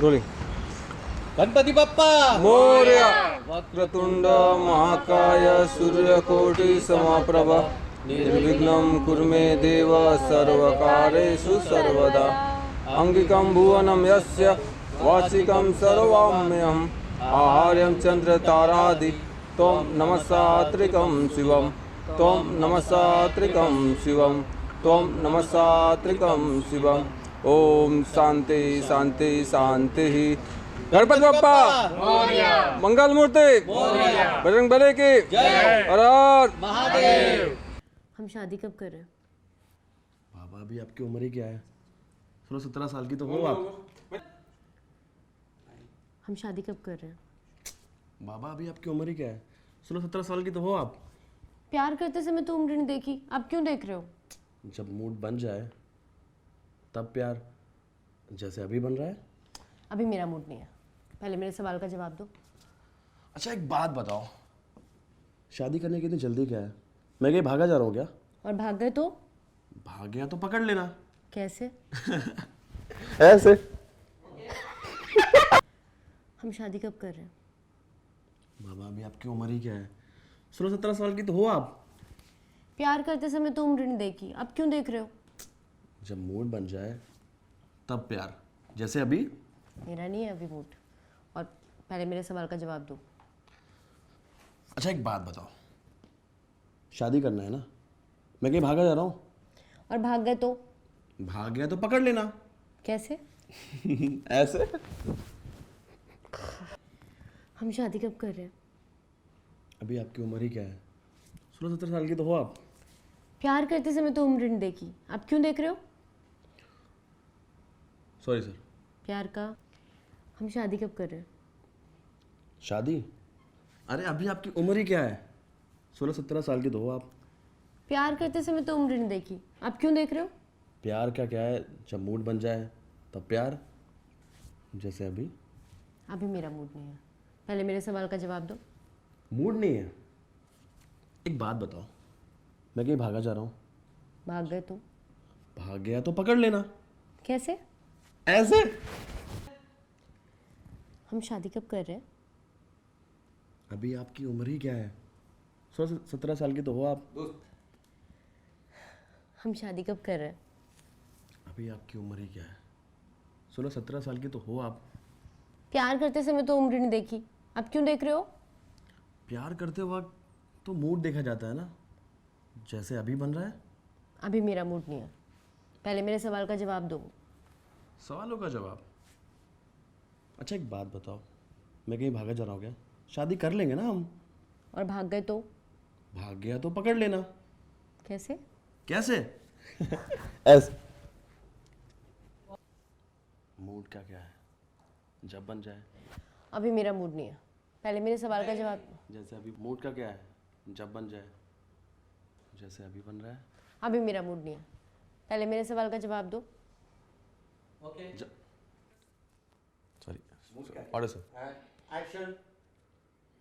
Rolling. Ganpati Bappa Morya. Vakratunda महाकाय सूर्यकोटि समप्रभ निर्विघ्नं कुरु मे देव सर्वकार्येषु सर्वदा. अंगिकं भुवनं यस्य वाचिकं सर्वमयम् आहार्यं चन्द्रतारादि त्वं नमस्सात्रिकं शिवं त्वं नमस्सात्रिकं शिवं त्वं नमस्सात्रिकं शिवं. ओम शांति शांति शांति. गणपति बाप्पा मंगल मूर्ति बजरंगबली की हर हर महादेव. हम शादी कब कर रहे हैं? बाबा अभी आपकी उम्र ही क्या है? 16-17 साल की तो हो आप. हम शादी कब कर रहे हैं? बाबा अभी आपकी उम्र ही क्या है? 16-17 साल की तो हो आप. प्यार करते समय तो उम्र नहीं देखी, आप क्यों देख रहे हो? जब मूड बन जाए तब प्यार, जैसे अभी बन रहा है. अभी मेरा मूड नहीं है, पहले मेरे सवाल का जवाब दो. अच्छा एक बात बताओ, शादी करने की इतनी जल्दी क्या है? मैं कहीं भागा जा रहा हूँ क्या? और भाग गए तो? भाग गया तो पकड़ लेना. कैसे? ऐसे. हम शादी कब कर रहे हैं? बाबा अभी आपकी उम्र ही क्या है? 16-17 साल की तो हो आप. प्यार करते समय तो उम्र नहीं देखी, आप क्यों देख रहे हो? जब मूड बन जाए तब प्यार, जैसे अभी. मेरा नहीं है अभी मूड, और पहले मेरे सवाल का जवाब दो. अच्छा एक बात बताओ, शादी करना है ना? मैं कहीं भागा जा रहा हूँ. और भाग गए तो? भाग गया तो पकड़ लेना. कैसे? ऐसे. हम शादी कब कर रहे हैं? अभी आपकी उम्र ही क्या है? 16-17 साल की तो हो आप. प्यार करते समय तो उम्र नहीं देखी, आप क्यों देख रहे हो? Sorry sir. प्यार का. हम शादी कब कर रहे हैं? शादी? अरे अभी आपकी उम्र ही क्या है? 16-17 साल की तो हो आप. प्यार करते समय तो उम्र नहीं देखी, आप क्यों देख रहे हो? प्यार का क्या है? जब मूड बन जाए तब प्यार, जैसे अभी. अभी मेरा मूड नहीं है, पहले मेरे सवाल का जवाब दो. मूड नहीं है? एक बात बताओ, मैं कहीं भागा जा रहा हूँ. भाग गए तो? भाग गया तो पकड़ लेना. कैसे? ऐसे. हम शादी कब कर रहे हैं? अभी आपकी उम्र ही क्या है? 16-17 साल की तो हो आप. हम शादी कब कर रहे हैं? अभी आपकी उम्र ही क्या है? 16-17 साल की तो हो आप. प्यार करते समय तो उम्र नहीं देखी, आप क्यों देख रहे हो? प्यार करते वक्त तो मूड देखा जाता है ना, जैसे अभी बन रहा है. अभी मेरा मूड नहीं है, पहले मेरे सवाल का जवाब दो. सवालों का जवाब. अच्छा एक बात बताओ, मैं कहीं भागा जा रहा हूँ क्या? शादी कर लेंगे ना हम. और भाग गए तो? भाग गया तो पकड़ लेना. कैसे? कैसे? ऐसे. मूड का क्या है? जब बन जाए. अभी मेरा मूड नहीं है, पहले मेरे सवाल का जवाब. जैसे अभी. मूड का क्या है? जब बन जाए, जैसे अभी बन रहा है. अभी मेरा मूड नहीं है, पहले मेरे सवाल का जवाब दो. Okay. Sorry. Order sir. Action.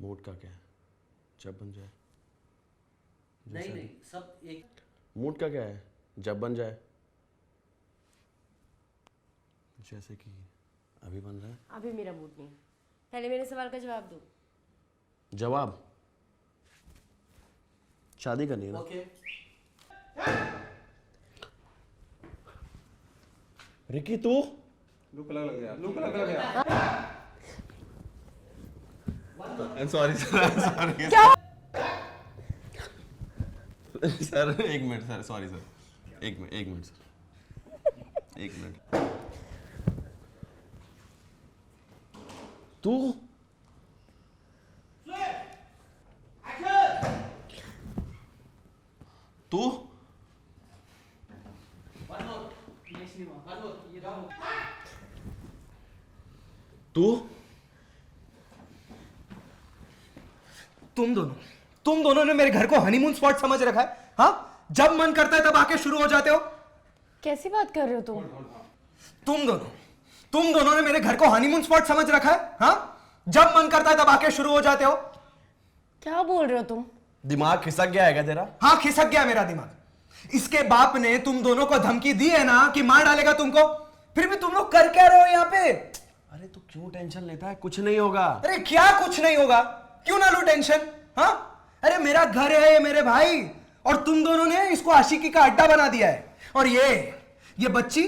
Mood का क्या है? जब बन जाए. नहीं नहीं सब एक. मूड का क्या है? जब बन जाए, जैसे कि अभी बन रहा है. अभी मेरा मूड नहीं है, पहले मेरे सवाल का जवाब दो. जवाब. शादी करनी है ना? ओके. रिकी तू. लुक लग गया. Sorry sir. Sorry sir. एक मिनट सर. Sorry sir. एक मिनट सर. एक मिनट. तू. तू. तू. तुम दोनों ने मेरे घर को हनीमून स्पॉट समझ रखा है. हाँ, जब मन करता है तब आके शुरू हो जाते हो. कैसी बात कर रहे हो तुम? तुम दोनों ने मेरे घर को हनीमून स्पॉट समझ रखा है. हाँ, जब मन करता है तब आके शुरू हो जाते हो. क्या बोल रहे हो तुम? दिमाग खिसक गया है क्या तेरा? हाँ, खिसक गया मेरा दिमाग. इसके बाप ने तुम दोनों को धमकी दी है ना कि मार डालेगा तुमको, फिर भी तुम लोग कर क्या रहे हो यहाँ पे? अरे अरे तू क्यों टेंशन लेता है? कुछ नहीं होगा। अरे क्या कुछ नहीं होगा? क्यों ना लूं टेंशन? हाँ, अरे मेरा घर है ये मेरे भाई, और तुम दोनों ने इसको आशिकी का अड्डा बना दिया है। और ये बच्ची,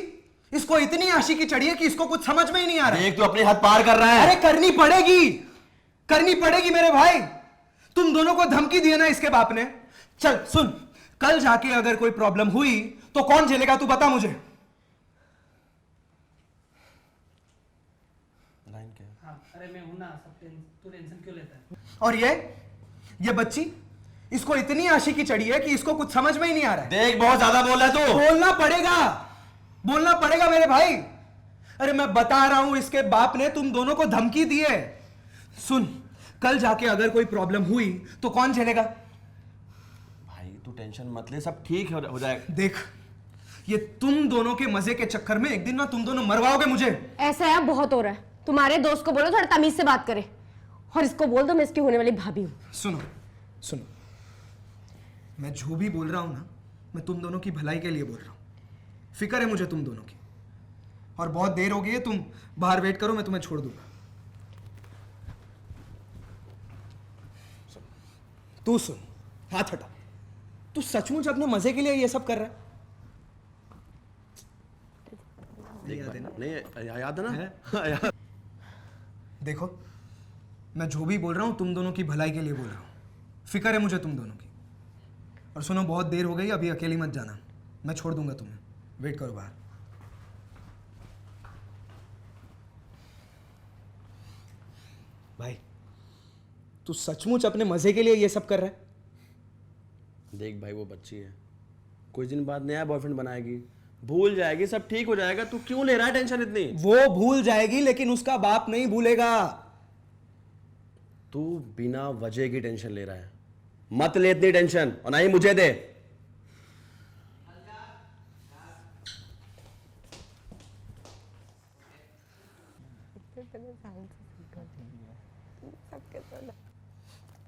इसको इतनी आशिकी चढ़ी है कि इसको कुछ समझ में ही नहीं आ रहा है। देख तू अपनी हद पार कर रहा है। अरे करनी पड़ेगी मेरे भाई। तुम दोनों को धमकी दी है ना इसके बाप ने। चल सुन, कल जाके अगर कोई प्रॉब्लम हुई तो कौन झेलेगा तू बता मुझे। लाइन क्या है? हाँ, अरे मैं हूं ना, तू टेंशन क्यों लेता है? और ये बच्ची, इसको इतनी आशिकी चढ़ी है कि इसको कुछ समझ में ही नहीं आ रहा है। देख बहुत ज्यादा बोल रहा है तू। बोलना पड़ेगा मेरे भाई। अरे मैं बता रहा हूं, इसके बाप ने तुम दोनों को धमकी दी है। सुन, कल जाके अगर कोई प्रॉब्लम हुई तो कौन झेलेगा? भाई तू टेंशन मत ले, सब ठीक हो जाएगा। देख, ये तुम दोनों के मजे के चक्कर में एक दिन ना तुम दोनों मरवाओगे मुझे। ऐसा है, बहुत हो रहा है। तुम्हारे दोस्त को बोलो थोड़ा तमीज से बात करे, और इसको बोल दो मैं इसकी होने वाली भाभी हूं। सुनो, मैं जो भी बोल रहा हूं ना, मैं तुम दोनों की भलाई के लिए बोल रहा हूं। फिक्र है मुझे तुम दोनों की, और बहुत देर हो गई है, तुम बाहर वेट करो, मैं तुम्हें छोड़ दूंगा। तू सुन, हाथ हटा। तू सचमुच अपने मजे के लिए ये सब कर रहा है? नहीं याद है ना? है? याद। देखो, मैं जो भी बोल रहा हूं तुम दोनों की भलाई के लिए बोल रहा हूं। फिक्र है मुझे तुम दोनों की। और सुनो, बहुत देर हो गई, अभी अकेली मत जाना, मैं छोड़ दूंगा तुम्हें। वेट करो बाहर। भाई, तू सचमुच अपने मजे के लिए ये सब कर रहा है? देख भाई वो बच्ची है, कुछ दिन बाद नया बॉयफ्रेंड बनाएगी, भूल जाएगी, सब ठीक हो जाएगा। तू क्यों ले रहा है टेंशन इतनी? वो भूल जाएगी, लेकिन उसका बाप नहीं भूलेगा। तू बिना वजह की टेंशन ले रहा है। मत ले इतनी टेंशन, और ना ही मुझे दे।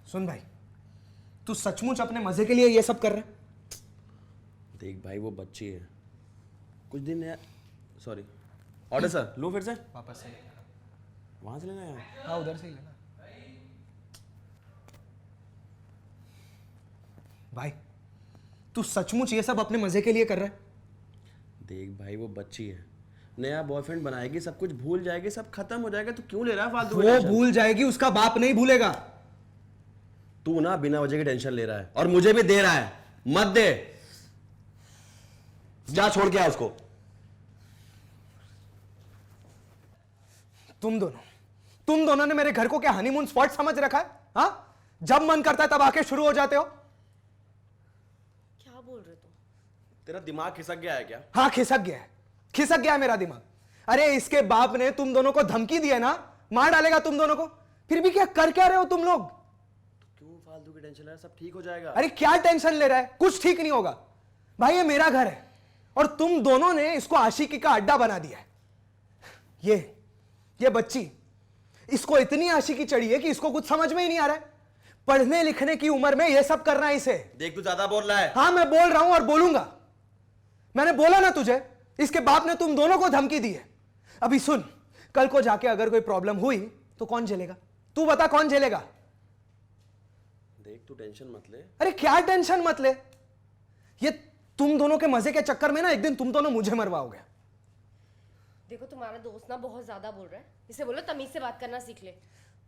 सुन भाई, तू सचमुच अपने मजे के लिए ये सब कर रहा है? देख भाई वो बच्ची है, कुछ दिन नया, सॉरी, ऑर्डर सर, लो फिर से वापस से वहां से लेना है। हाँ, उधर से ही लेना। भाई, तू सचमुच ये सब अपने मजे के लिए कर रहा है? देख भाई वो बच्ची है, नया बॉयफ्रेंड बनाएगी, सब कुछ भूल जाएगी, सब खत्म हो जाएगा। तू क्यों ले रहा है फालतू की वो टेंशन? भूल जाएगी, उसका बाप नहीं भूलेगा। तू ना बिना वजह की टेंशन ले रहा है, और मुझे भी दे रहा है। मत दे, जा छोड़ के आ उसको। तुम दोनों ने मेरे घर को क्या हनीमून स्पॉट समझ रखा है? हाँ, जब मन करता है तब आके शुरू हो जाते हो। क्या बोल रहे तुम? तेरा दिमाग खिसक गया है क्या? हाँ, खिसक गया है मेरा दिमाग। अरे इसके बाप ने तुम दोनों को धमकी दी है ना, मार डालेगा तुम दोनों को। फिर भी क्या कर क्या रहे हो तुम लोग? क्यों फालतू की टेंशन ले रहा है? सब ठीक हो जाएगा। अरे क्या टेंशन ले रहा है? कुछ ठीक नहीं होगा भाई, ये मेरा घर है, और तुम दोनों ने इसको आशिकी का अड्डा बना दिया है। ये बच्ची, इसको इतनी आशिकी चढ़ी है कि इसको कुछ समझ में ही नहीं आ रहा है। पढ़ने लिखने की उम्र में ये सब करना है इसे। देख तू ज्यादा बोल रहा है। हाँ, मैं बोल रहा हूं और बोलूंगा। मैंने बोला ना तुझे, इसके बाप ने तुम दोनों को धमकी दी है। अभी सुन, कल को जाके अगर कोई प्रॉब्लम हुई तो कौन झेलेगा? तू बता, कौन झेलेगा? देख तू टेंशन मत ले। अरे क्या टेंशन मत ले? ये तुम दोनों के मजे के चक्कर में ना एक दिन तुम दोनों मुझे मरवाओगे। देखो, तुम्हारा दोस्त ना बहुत ज्यादा बोल रहा है, इसे बोलो तमीज से बात करना सीख ले,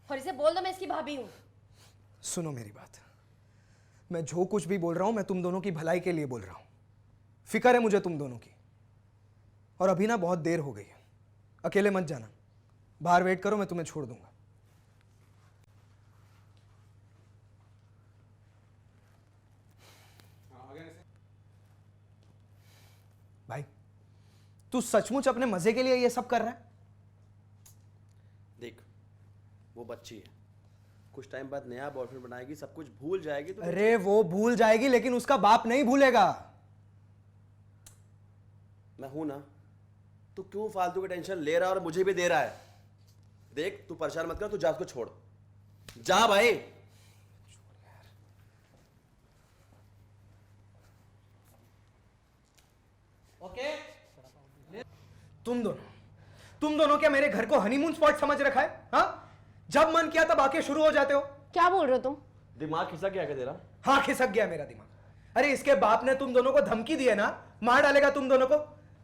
और इसे बोल दो मैं इसकी भाभी हूं। सुनो मेरी बात, मैं जो कुछ भी बोल रहा हूं मैं तुम दोनों की भलाई के लिए बोल रहा हूं। फिक्र है मुझे तुम दोनों की, और अभी ना बहुत देर हो गई है, अकेले मत जाना, बाहर वेट करो, मैं तुम्हें छोड़ दूंगा। भाई, तू सचमुच अपने मजे के लिए ये सब कर रहा है? देख वो बच्ची है, कुछ टाइम बाद नया बॉयफ्रेंड बनाएगी, सब कुछ भूल जाएगी। तो अरे वो भूल जाएगी, लेकिन उसका बाप नहीं भूलेगा। मैं हूं ना, तू क्यों फालतू की टेंशन ले रहा है और मुझे भी दे रहा है? देख तू परेशान मत कर, तू जा उसको छोड़, जा भाई। तुम तुम दोनों क्या मेरे घर को हनीमून स्पॉट समझ रखा है? हाँ, जब मन किया तब आके शुरू हो जाते हो। क्या बोल रहे हो तुम? दिमाग खिसक गया क्या तेरा? हाँ, खिसक गया मेरा दिमाग। अरे इसके बाप ने तुम दोनों को धमकी दी है ना, मार डालेगा तुम दोनों को,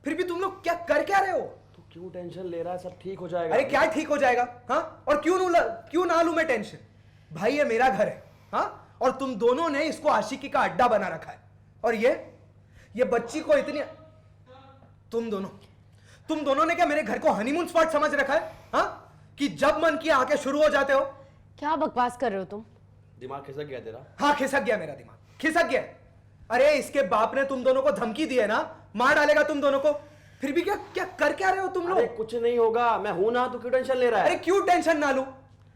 फिर भी तुम लोग क्या कर क्या रहे हो? तू क्यों टेंशन ले रहा है? सब ठीक हो जाएगा। अरे क्या ठीक हो जाएगा? हाँ, और क्यों ना लूं मैं टेंशन? भाई ये मेरा घर है, हाँ, और तुम दोनों ने इसको आशिकी का अड्डा बना रखा है। और ये बच्ची को इतनी, तुम दोनों ने क्या मेरे घर को हनीमून स्पॉट समझ रखा है? हाँ, कि जब मन किया आके शुरू हो जाते हो। क्या बकवास कर रहे हो तुम? दिमाग खिसक गया तेरा? हाँ, खिसक गया मेरा दिमाग, खिसक गया। अरे इसके बाप ने तुम दोनों को धमकी दी है ना, मार डालेगा तुम दोनों को, फिर भी क्या कर क्या रहे हो तुम अरे लोग? कुछ नहीं होगा, मैं हूं ना, तू क्यों टेंशन ले रहा है? अरे क्यों टेंशन ना लूं?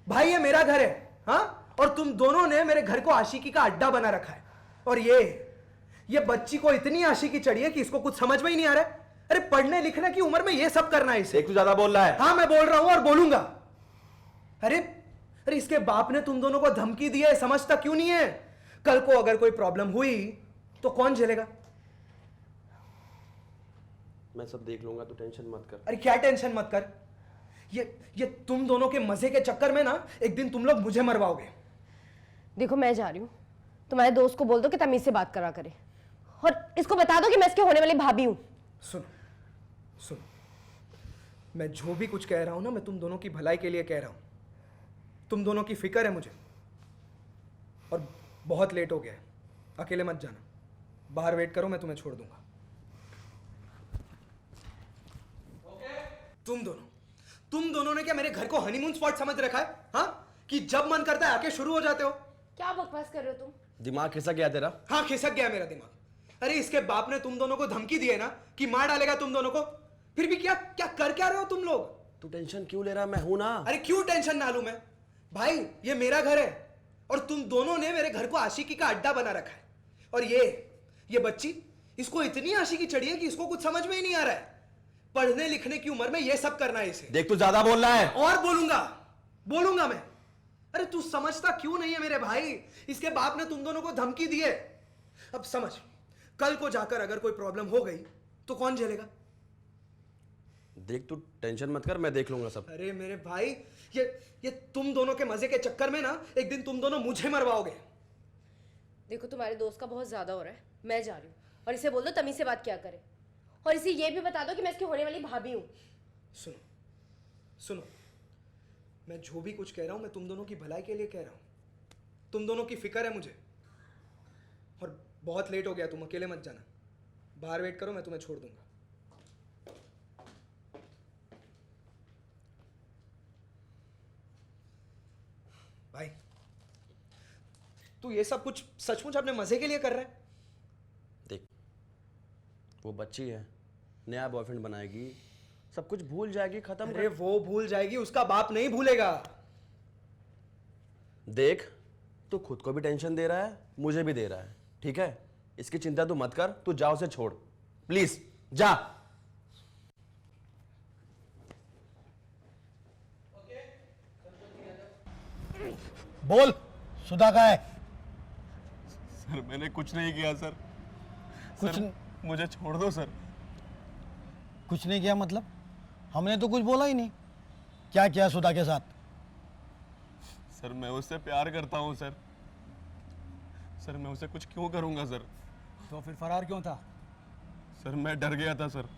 भाई ये मेरा घर है, हाँ, और तुम दोनों ने मेरे घर को आशिकी का अड्डा बना रखा है। और ये बच्ची को इतनी आशिकी चढ़ी है कि इसको कुछ समझ में ही नहीं आ रहा है। अरे पढ़ने लिखने की उम्र में ये सब करना है इसे। देख तू ज्यादा बोल रहा है। हाँ, मैं बोल रहा हूं और बोलूंगा। अरे इसके बाप ने तुम दोनों को धमकी दी है, समझता क्यों नहीं है? कल को अगर कोई प्रॉब्लम हुई तो कौन झेलेगा? मैं सब देख लूंगा, तू टेंशन मत कर। अरे क्या टेंशन मत कर? ये तुम दोनों के मजे के चक्कर में ना एक दिन तुम लोग मुझे मरवाओगे। देखो मैं जा रही हूँ, तुम्हारे दोस्त को बोल दो कि तमीज से बात करा करे, और इसको बता दो कि मैं इसके होने वाली भाभी हूँ। सुनो, मैं जो भी कुछ कह रहा हूं ना, मैं तुम दोनों की भलाई के लिए कह रहा हूं। तुम दोनों की फिक्र है मुझे, और बहुत लेट हो गया है। अकेले मत जाना, बाहर वेट करो, मैं तुम्हें छोड़ दूंगा। तुम दोनों ने क्या मेरे घर को हनीमून स्पॉट समझ रखा है? हाँ, कि जब मन करता है आके शुरू हो जाते हो। क्या बकवास कर रहे हो तुम? दिमाग खिसक गया तेरा? हाँ, खिसक गया मेरा दिमाग। अरे इसके बाप ने तुम दोनों को धमकी दी है ना कि मार डालेगा तुम दोनों को, फिर भी क्या कर क्या रहे हो तुम लोग? तू टेंशन क्यों ले रहा है? मैं हूं ना। अरे क्यों टेंशन ना लूं मैं? भाई ये मेरा घर है, और तुम दोनों ने मेरे घर को आशिकी का अड्डा बना रखा है। और ये बच्ची, इसको इतनी आशिकी चढ़ी है कि इसको कुछ समझ में ही नहीं आ रहा है। पढ़ने लिखने की उम्र में ये सब करना है इसे। देख तू ज्यादा बोल रहा है। और बोलूंगा मैं। अरे तू समझता क्यों नहीं है मेरे भाई? इसके बाप ने तुम दोनों को धमकी दी है। अब समझ, कल को जाकर अगर कोई प्रॉब्लम हो गई तो कौन झेलेगा? देख तू टेंशन मत कर, मैं देख लूंगा सब। अरे मेरे भाई, ये तुम दोनों के मजे के चक्कर में ना एक दिन तुम दोनों मुझे मरवाओगे। देखो तुम्हारे दोस्त का बहुत ज्यादा हो रहा है, मैं जा रही हूँ, और इसे बोल दो तमीज से बात क्या करे, और इसे ये भी बता दो कि मैं इसकी होने वाली भाभी हूँ। सुनो, मैं जो भी कुछ कह रहा हूं मैं तुम दोनों की भलाई के लिए कह रहा हूं। तुम दोनों की फिक्र है मुझे, और बहुत लेट हो गया, तुम अकेले मत जाना, बाहर वेट करो, मैं तुम्हें छोड़ दूंगा। भाई तू ये सब कुछ सचमुच अपने मजे के लिए कर रहा है? देख, वो बच्ची है, नया बॉयफ्रेंड बनाएगी, सब कुछ भूल जाएगी, खत्म। अरे वो भूल जाएगी, उसका बाप नहीं भूलेगा। देख, तू खुद को भी टेंशन दे रहा है, मुझे भी दे रहा है, ठीक है? इसकी चिंता तू मत कर, तू जा, उसे छोड़, प्लीज जा। बोल, सुधा का है? सर मैंने कुछ नहीं किया सर। कुछ सर, मुझे छोड़ दो सर। कुछ नहीं किया मतलब? हमने तो कुछ बोला ही नहीं। क्या किया सुधा के साथ? सर मैं उससे प्यार करता हूँ सर। सर मैं उसे कुछ क्यों करूँगा सर? तो फिर फरार क्यों था? सर मैं डर गया था सर।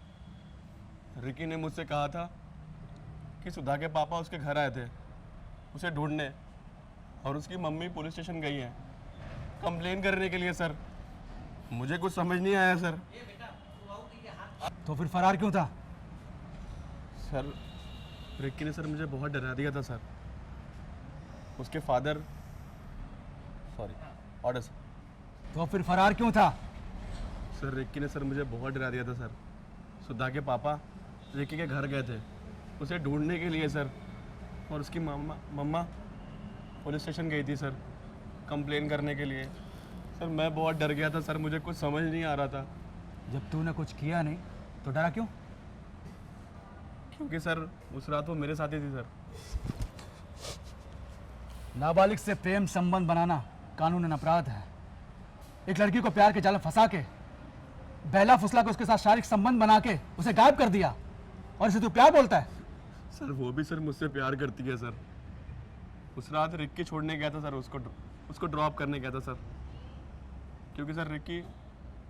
रिकी ने मुझसे कहा था कि सुधा के पापा उसके घर आए थे उसे ढूंढने, और उसकी मम्मी पुलिस स्टेशन गई है कंप्लेन करने के लिए सर। मुझे कुछ समझ नहीं आया सर। तो फिर फरार क्यों था? सर रिकी ने सर मुझे बहुत डरा दिया था सर। उसके फादर, सॉरी, ऑर्डर सर। तो फिर फरार क्यों था? सर रिकी ने सर मुझे बहुत डरा दिया था सर। सुधा के पापा रिकी के घर गए थे उसे ढूंढने के लिए सर, और उसकी मम्मा पुलिस स्टेशन गई थी सर कंप्लेन करने के लिए। सर मैं बहुत डर गया था सर, मुझे कुछ समझ नहीं आ रहा था। जब तूने कुछ किया नहीं तो डरा क्यों? क्योंकि सर उस रात वो मेरे साथ ही थी सर। नाबालिग से प्रेम संबंध बनाना कानूनन अपराध है। एक लड़की को प्यार के जाल में फंसा के, बहला फुसला के उसके साथ शारीरिक संबंध बना के उसे गायब कर दिया, और इसे तू प्यार बोलता है? सर वो भी सर मुझसे प्यार करती है सर। उस रात रिक्की छोड़ने गया था सर, उसको ड्रॉप करने गया था सर, क्योंकि सर रिक्की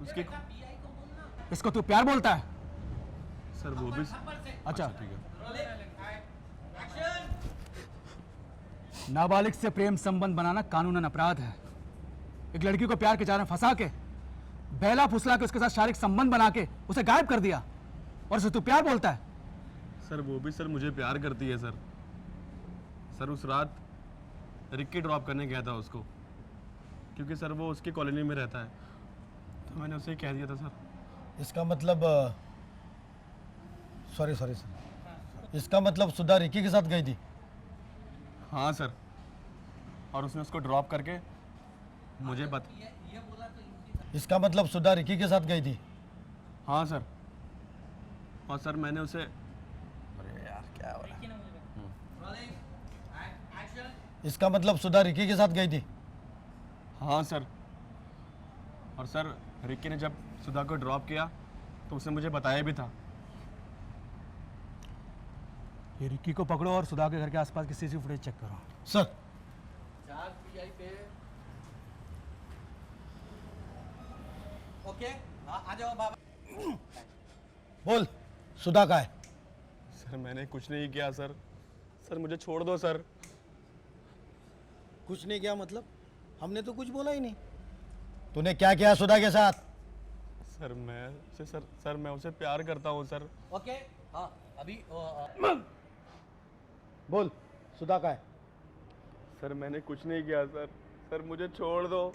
उसकी इसको तू प्यार बोलता है? सर वो भी अच्छा, ठीक है। नाबालिग से प्रेम संबंध बनाना कानूनन अपराध है। एक लड़की को प्यार के जाल में फंसा के, बहला फुसला के उसके साथ शारीरिक संबंध बना के उसे गायब कर दिया, और उसे तू प्यार बोलता है? सर वो भी सर मुझे प्यार करती है सर। सर उस रात रिक्की ड्रॉप करने गया था उसको, क्योंकि सर वो उसकी कॉलोनी में रहता है, तो मैंने उसे कह दिया था सर। इसका मतलब सॉरी सर, इसका मतलब सुधा रिकी के साथ गई थी? हाँ सर, और उसने उसको ड्रॉप करके मुझे इसका मतलब सुधा रिकी के साथ गई थी? हाँ सर, और सर मैंने उसे इसका मतलब सुधा रिकी के साथ गई थी? हाँ सर, और सर रिक्की ने जब सुधा को ड्रॉप किया तो उसने मुझे बताया भी था। ये रिक्की को पकड़ो और सुधा के घर के आसपास की सीसीटीवी फुटेज चेक करो। सर बोल, सुधा का है? सर मैंने कुछ नहीं किया सर, सर मुझे छोड़ दो सर। कुछ नहीं किया मतलब? हमने तो कुछ बोला ही नहीं। तूने क्या किया सुधा के साथ? सर मैं उसे प्यार करता हूँ सर। ओके हाँ अभी बोल, सुधा का है? सर मैंने कुछ नहीं किया सर, सर मुझे छोड़ दो।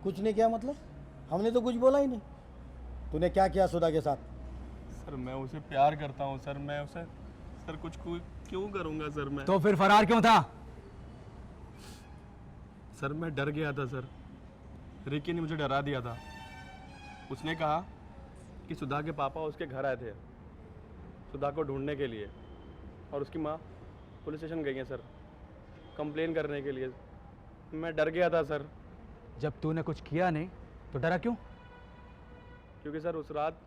कुछ नहीं किया मतलब? हमने तो कुछ बोला ही नहीं। तूने क्या किया सुधा के साथ? सर मैं उसे प्यार करता हूँ सर, मैं उसे सर कुछ क्यों करूँगा सर मैं? तो फिर फरार क्यों था? सर मैं डर गया था सर, रिकी ने मुझे डरा दिया था। उसने कहा कि सुधा के पापा उसके घर आए थे सुधा को ढूंढने के लिए, और उसकी माँ पुलिस स्टेशन गई है सर कंप्लेन करने के लिए। मैं डर गया था सर। जब तूने कुछ किया नहीं तो डरा क्यों? क्योंकि सर उस रात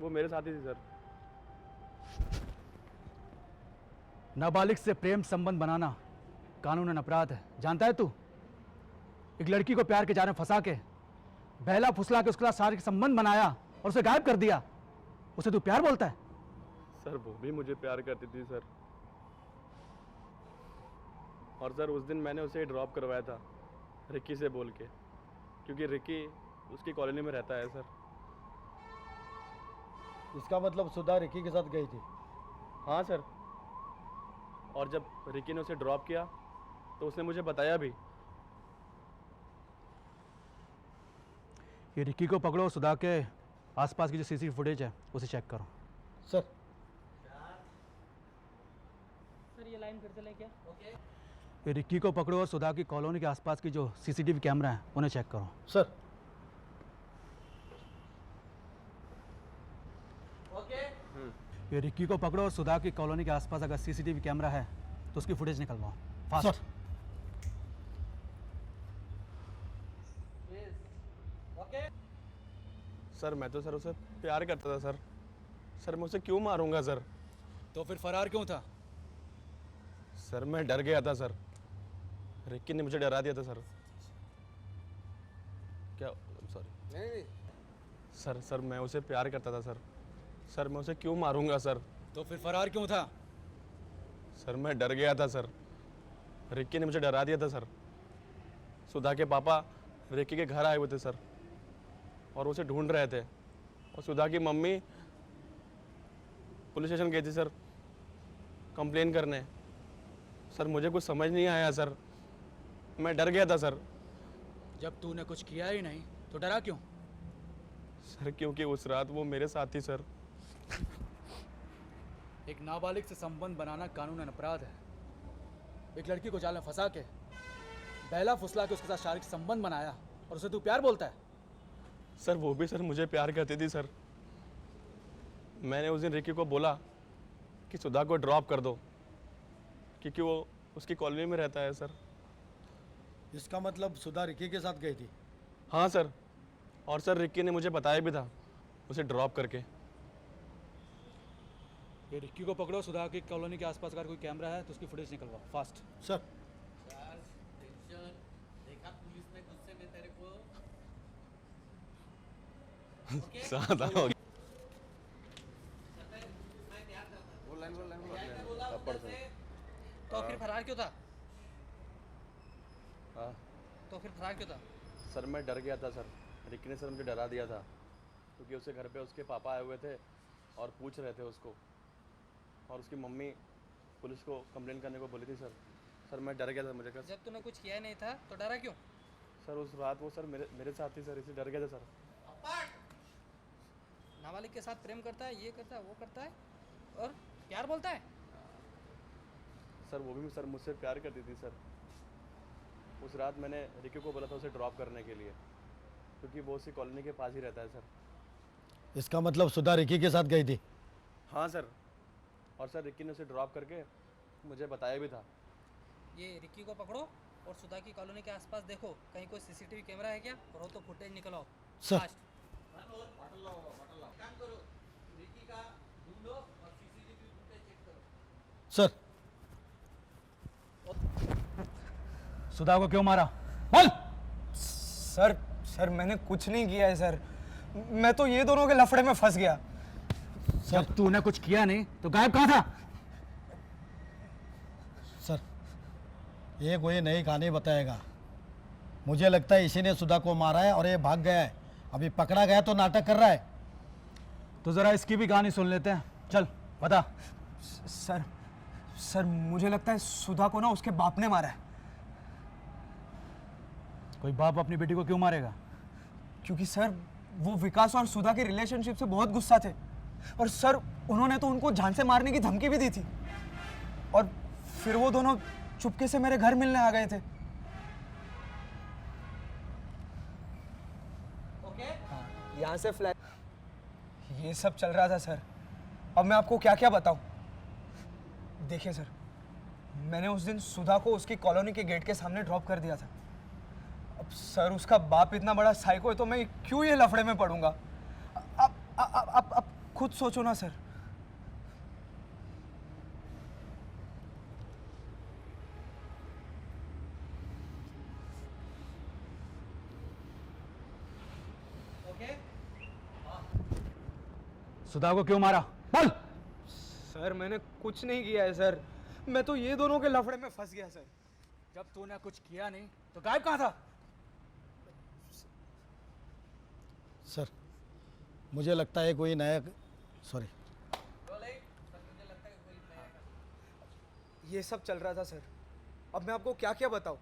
वो मेरे साथ ही थी सर। नाबालिग से प्रेम संबंध बनाना कानूनन अपराध है, जानता है तू? एक लड़की को प्यार के जाल में फंसा के, बहला फुसला के उसके साथ शारीरिक संबंध बनाया और उसे गायब कर दिया, उसे तू प्यार बोलता है? सर वो भी मुझे प्यार करती थी सर, और सर उस दिन मैंने उसे ड्रॉप करवाया था रिक्की से बोल के, क्योंकि रिक्की उसकी कॉलोनी में रहता है सर। इसका मतलब सुधा रिकी के साथ गई थी? हाँ सर, और जब रिक्की ने उसे ड्रॉप किया तो उसने मुझे बताया भी। ये रिक्की को पकड़ो, सुधा के आसपास की जो सीसीटीवी फुटेज है उसे चेक करो। सर सर ये लाइन फिर से लें क्या? ओके ये रिक्की को पकड़ो और सुधा की कॉलोनी के आसपास की जो सीसीटीवी कैमरा है उन्हें चेक करो। सर ओके ये रिक्की को पकड़ो और सुधा की कॉलोनी के आसपास अगर सीसीटीवी कैमरा है तो उसकी फुटेज निकलवाओ फास्ट। सर ओके सर मैं तो सर उसे प्यार करता था सर, सर मैं उसे क्यों मारूंगा सर? तो फिर फरार क्यों था? सर मैं डर गया था सर, रिक्की ने मुझे डरा दिया था सर। क्या सॉरी सर मैं उसे प्यार करता था सर, सर मैं उसे क्यों मारूंगा सर? तो फिर फरार क्यों था? सर मैं डर गया था सर, रिक्की ने मुझे डरा दिया था सर। सुधा के पापा रिक्की के घर आए हुए थे सर, और उसे ढूंढ रहे थे, और सुधा की मम्मी पुलिस स्टेशन गई थी सर कंप्लेन करने। सर मुझे कुछ समझ नहीं आया सर, मैं डर गया था सर। जब तूने कुछ किया ही नहीं तो डरा क्यों? सर क्योंकि उस रात वो मेरे साथ थी सर। एक नाबालिग से संबंध बनाना कानूनन अपराध है। एक लड़की को जाल में फंसा के, बहला फुसला के उसके साथ शारीरिक संबंध बनाया और उसे तू प्यार बोलता है? सर वो भी सर मुझे प्यार करती थी सर। मैंने उस दिन रिकी को बोला कि सुधा को ड्रॉप कर दो, क्योंकि वो उसकी कॉलोनी में रहता है सर। इसका मतलब सुधा रिकी के साथ गई थी? हाँ सर, और सर रिक्की ने मुझे बताया भी था उसे ड्रॉप करके। ये रिक्की को पकड़ो, सुधा की कॉलोनी के आसपास अगर कोई कैमरा है तो उसकी फुटेज निकलवाओ फास्ट। सर टेंशन देखा पुलिस ने गुस्से में तेरे को ज़्यादा हो गया। तो फिर फरार क्यों था? हाँ तो फिर फरार क्यों था? सर मैं डर गया था सर, रिक्की ने सर मुझे डरा दिया था क्योंकि उसके घर पे उसके पापा आए हुए थे और पूछ रहे थे उसको, और उसकी मम्मी पुलिस को कंप्लेन करने को बोली थी सर। सर मैं डर गया था, मुझे जब तूने कुछ किया नहीं था तो डरा क्यों? सर उस रात वो सर मेरे साथ थी सर, इसलिए डर गया था सर। नाबालिग के साथ प्रेम करता है, ये करता है, वो करता है और प्यार बोलता है। सर वो भी सर मुझसे प्यार करती थी सर। उस रात मैंने रिक्की को बोला था उसे ड्रॉप करने के लिए क्योंकि वो उसी कॉलोनी के पास ही रहता है सर। इसका मतलब सुधा रिकी के साथ गई थी। हाँ सर, और सर रिक्की ने उसे ड्रॉप करके मुझे बताया भी था। ये रिक्की को पकड़ो और सुधा की कॉलोनी के आसपास देखो कहीं कोई सीसीटीवी कैमरा है क्या, और हो तो फुटेज निकलवाओ सर। फास्ट। काम करो, रिक्की का ढूंढो और सीसीटीवी फुटेज चेक करो। सर सुधा को क्यों मारा? बोल। सर सर मैंने कुछ नहीं किया है सर, मैं तो ये दोनों के लफड़े में फंस गया। जब तूने कुछ किया नहीं तो गायब कहाँ था? सर ये कोई नई कहानी बताएगा। मुझे लगता है इसी ने सुधा को मारा है और ये भाग गया है। अभी पकड़ा गया तो नाटक कर रहा है। तो जरा इसकी भी कहानी सुन लेते हैं, चल बता। सर सर मुझे लगता है सुधा को ना उसके बाप ने मारा है। कोई बाप अपनी बेटी को क्यों मारेगा? क्योंकि सर वो विकास और सुधा के रिलेशनशिप से बहुत गुस्सा थे, और सर उन्होंने तो उनको जान से मारने की धमकी भी दी थी, और फिर वो दोनों चुपके से मेरे घर मिलने आ गए थे। ओके यहाँ से फ्लैट ये सब चल रहा था सर। अब मैं आपको क्या क्या बताऊं। देखिए सर, मैंने उस दिन सुधा को उसकी कॉलोनी के गेट के सामने ड्रॉप कर दिया था। अब सर उसका बाप इतना बड़ा साइको है तो मैं क्यों ये लफड़े में पड़ूंगा। अब खुद सोचो ना सर। ओके सुधा को क्यों मारा? बोल। सर मैंने कुछ नहीं किया है सर, मैं तो ये दोनों के लफड़े में फंस गया सर। जब तूने कुछ किया नहीं तो गायब कहाँ था? सर मुझे लगता है कोई नया सॉरी ये सब चल रहा था सर। अब मैं आपको क्या क्या बताऊं।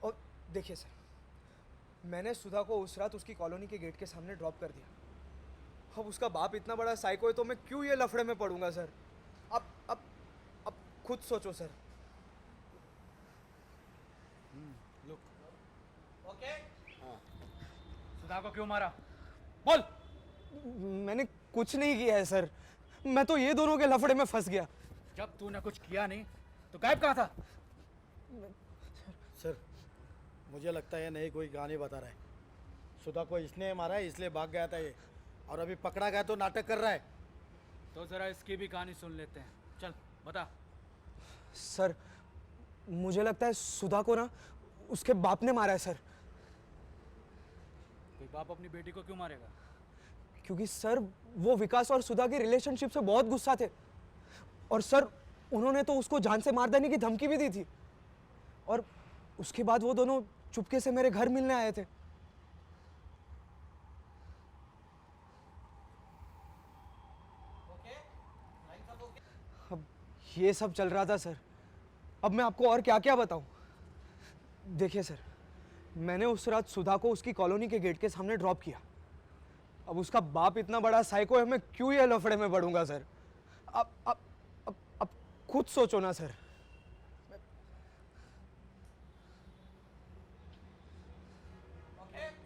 और देखिए सर, मैंने सुधा को उस रात उसकी कॉलोनी के गेट के सामने ड्रॉप कर दिया। अब उसका बाप इतना बड़ा साइको है तो मैं क्यों ये लफड़े में पड़ूंगा सर। अब खुद सोचो सर। ओके सुधा को क्यों मारा? बोल। मैंने कुछ नहीं किया है सर, मैं तो ये दोनों के लफड़े में फंस गया। जब तूने कुछ किया नहीं तो गायब कहाँ था? सर मुझे लगता है नहीं कोई कहानी बता रहा है। सुधा को इसने मारा है इसलिए भाग गया था ये, और अभी पकड़ा गया तो नाटक कर रहा है। तो जरा इसकी भी कहानी सुन लेते हैं, चल बता। सर मुझे लगता है सुधा को ना उसके बाप ने मारा है सर। कोई बाप अपनी बेटी को क्यों मारेगा? क्योंकि सर वो विकास और सुधा के रिलेशनशिप से बहुत गुस्सा थे, और सर उन्होंने तो उसको जान से मार देने की धमकी भी दी थी, और उसके बाद वो दोनों चुपके से मेरे घर मिलने आए थे। ओके लाइन सब ओके। अब ये सब चल रहा था सर। अब मैं आपको और क्या क्या बताऊं। देखिए सर, मैंने उस रात सुधा को उसकी कॉलोनी के गेट के सामने ड्रॉप किया। अब उसका बाप इतना बड़ा साइको है, मैं क्यों ये लफड़े में पड़ूंगा सर। अब खुद सोचो ना सर।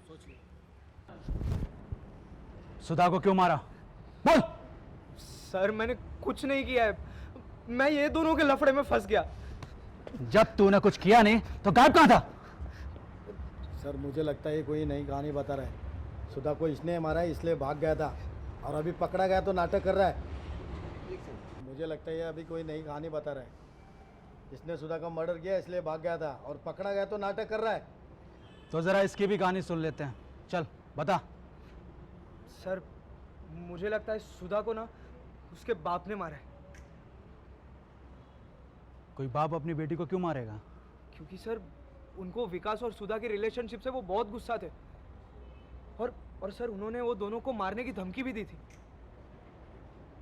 सोच लो। सुधा को क्यों मारा? बोल। सर मैंने कुछ नहीं किया है, मैं ये दोनों के लफड़े में फंस गया। जब तूने कुछ किया नहीं तो गायब कहाँ था? सर मुझे लगता है कोई नई कहानी बता रहा है। सुधा को इसने मारा है इसलिए भाग गया था, और अभी पकड़ा गया तो नाटक कर रहा है। मुझे लगता है ये अभी कोई नई कहानी बता रहा है। इसने सुधा का मर्डर किया इसलिए भाग गया था और पकड़ा गया तो नाटक कर रहा है। तो ज़रा इसकी भी कहानी सुन लेते हैं। चल बता। सर मुझे लगता है सुधा को ना उसके बाप ने मारा है। कोई बाप अपनी बेटी को क्यों मारेगा? क्योंकि सर उनको विकास और सुधा के रिलेशनशिप से वो बहुत गुस्सा थे और सर उन्होंने वो दोनों को मारने की धमकी भी दी थी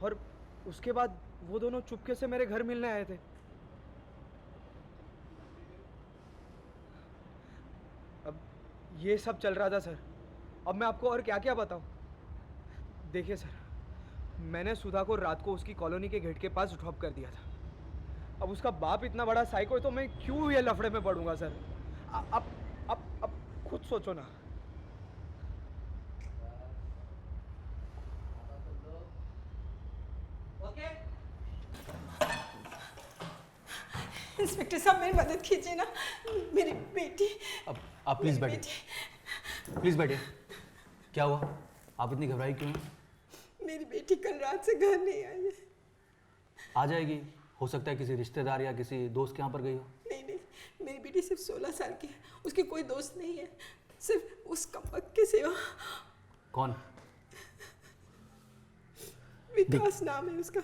और उसके बाद वो दोनों चुपके से मेरे घर मिलने आए थे। अब ये सब चल रहा था सर। अब मैं आपको और क्या क्या बताऊं। देखिए सर, मैंने सुधा को रात को उसकी कॉलोनी के गेट के पास ड्रॉप कर दिया था। अब उसका बाप इतना बड़ा साइको है तो मैं क्यों ये लफड़े में पड़ूंगा सर? अब खुद सोचो ना। इंस्पेक्टर साहब मेरी मदद कीजिए ना, मेरी बेटी। अब आप प्लीज़ मेरी बैठिए, प्लीज़ बैठिए। क्या हुआ? आप इतनी घबराई क्यों हैं? मेरी बेटी कल रात से घर नहीं आई है। आ जाएगी। हो सकता है किसी रिश्तेदार या किसी दोस्त के यहाँ पर गई हो। नहीं नहीं, मेरी बेटी सिर्फ 16 साल की है, उसकी कोई दोस्त नहीं है, सिर्फ उस कमबख्त के सिवा। कौन? विकास नाम है उसका।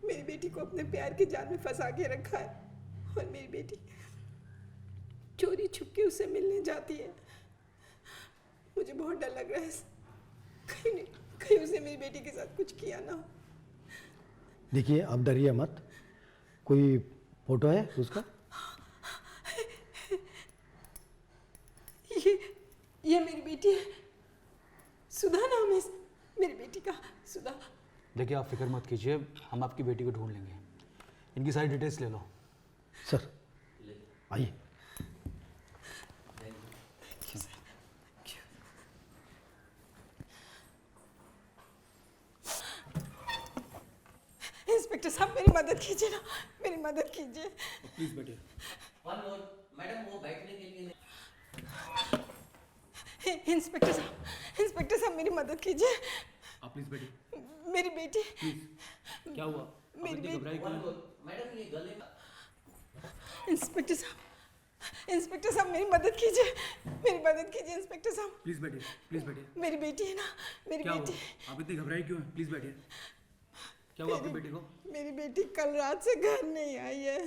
मेरी बेटी को अपने प्यार के जाल में फंसा के रखा है और मेरी बेटी चोरी छुपके उससे मिलने जाती है। मुझे बहुत डर लग रहा है, कहीं उसने मेरी बेटी के साथ कुछ किया ना हो। देखिए अब डरिए मत। कोई फोटो है उसका? ये मेरी बेटी है, सुधा नाम है मेरी बेटी का, सुधा। देखिए आप फिक्र मत कीजिए, हम आपकी बेटी को ढूंढ लेंगे। इनकी सारी डिटेल्स ले लो। सर आइए। इंस्पेक्टर साहब मेरी मदद कीजिए ना, मेरी मदद कीजिए। प्लीज़ बैठिए। मैडम वो बैठने के लिए इंस्पेक्टर साहब मेरी मदद कीजिए। आप प्लीज़ बैठिए। मेरी बेटी, क्या हुआ? मेरी बेटी। घबराई क्यों हैं? मैडम ये गले में इंस्पेक्टर साहब मेरी मदद कीजिए, मेरी मदद कीजिए इंस्पेक्टर साहब। प्लीज़ बैठिए, प्लीज़ बैठिए। मेरी बेटी है ना, मेरी क्या हुआ? बेटी। आप इतनी घबराई क्यों हैं? प्लीज़ बैठिए। क्या हुआ आपकी बेटी को? मेरी बेटी कल रात से घर नहीं आई है।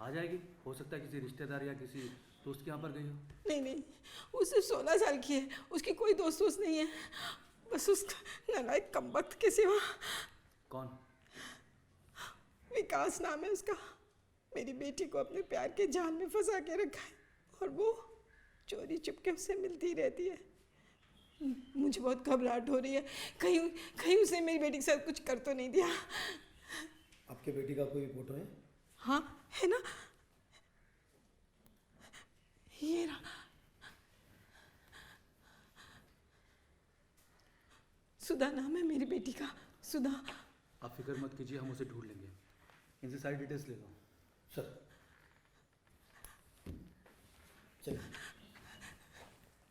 आ जाएगी। हो सकता है किसी रिश्तेदार या किसी दोस्त के यहाँ पर गई हो। नहीं नहीं, वो सिर्फ 16 साल की है, उसकी कोई दोस्त नहीं है, बस उसका नालायक कमबख्त के सिवा। कौन? विकास नाम है उसका। मेरी बेटी को अपने प्यार के जाल में फंसा के रखा है और वो चोरी चुपके उससे मिलती रहती है। मुझे बहुत घबराहट हो रही है, कहीं उसने मेरी बेटी के साथ कुछ कर तो नहीं दिया। आपके बेटी का कोई फोटो है? हाँ है ना, ये रहा। सुधा नाम है मेरी बेटी का, सुधा। आप फिक्र मत कीजिए, हम उसे ढूंढ लेंगे। इनसे सारी डिटेल्स ले लो। सर चलिए।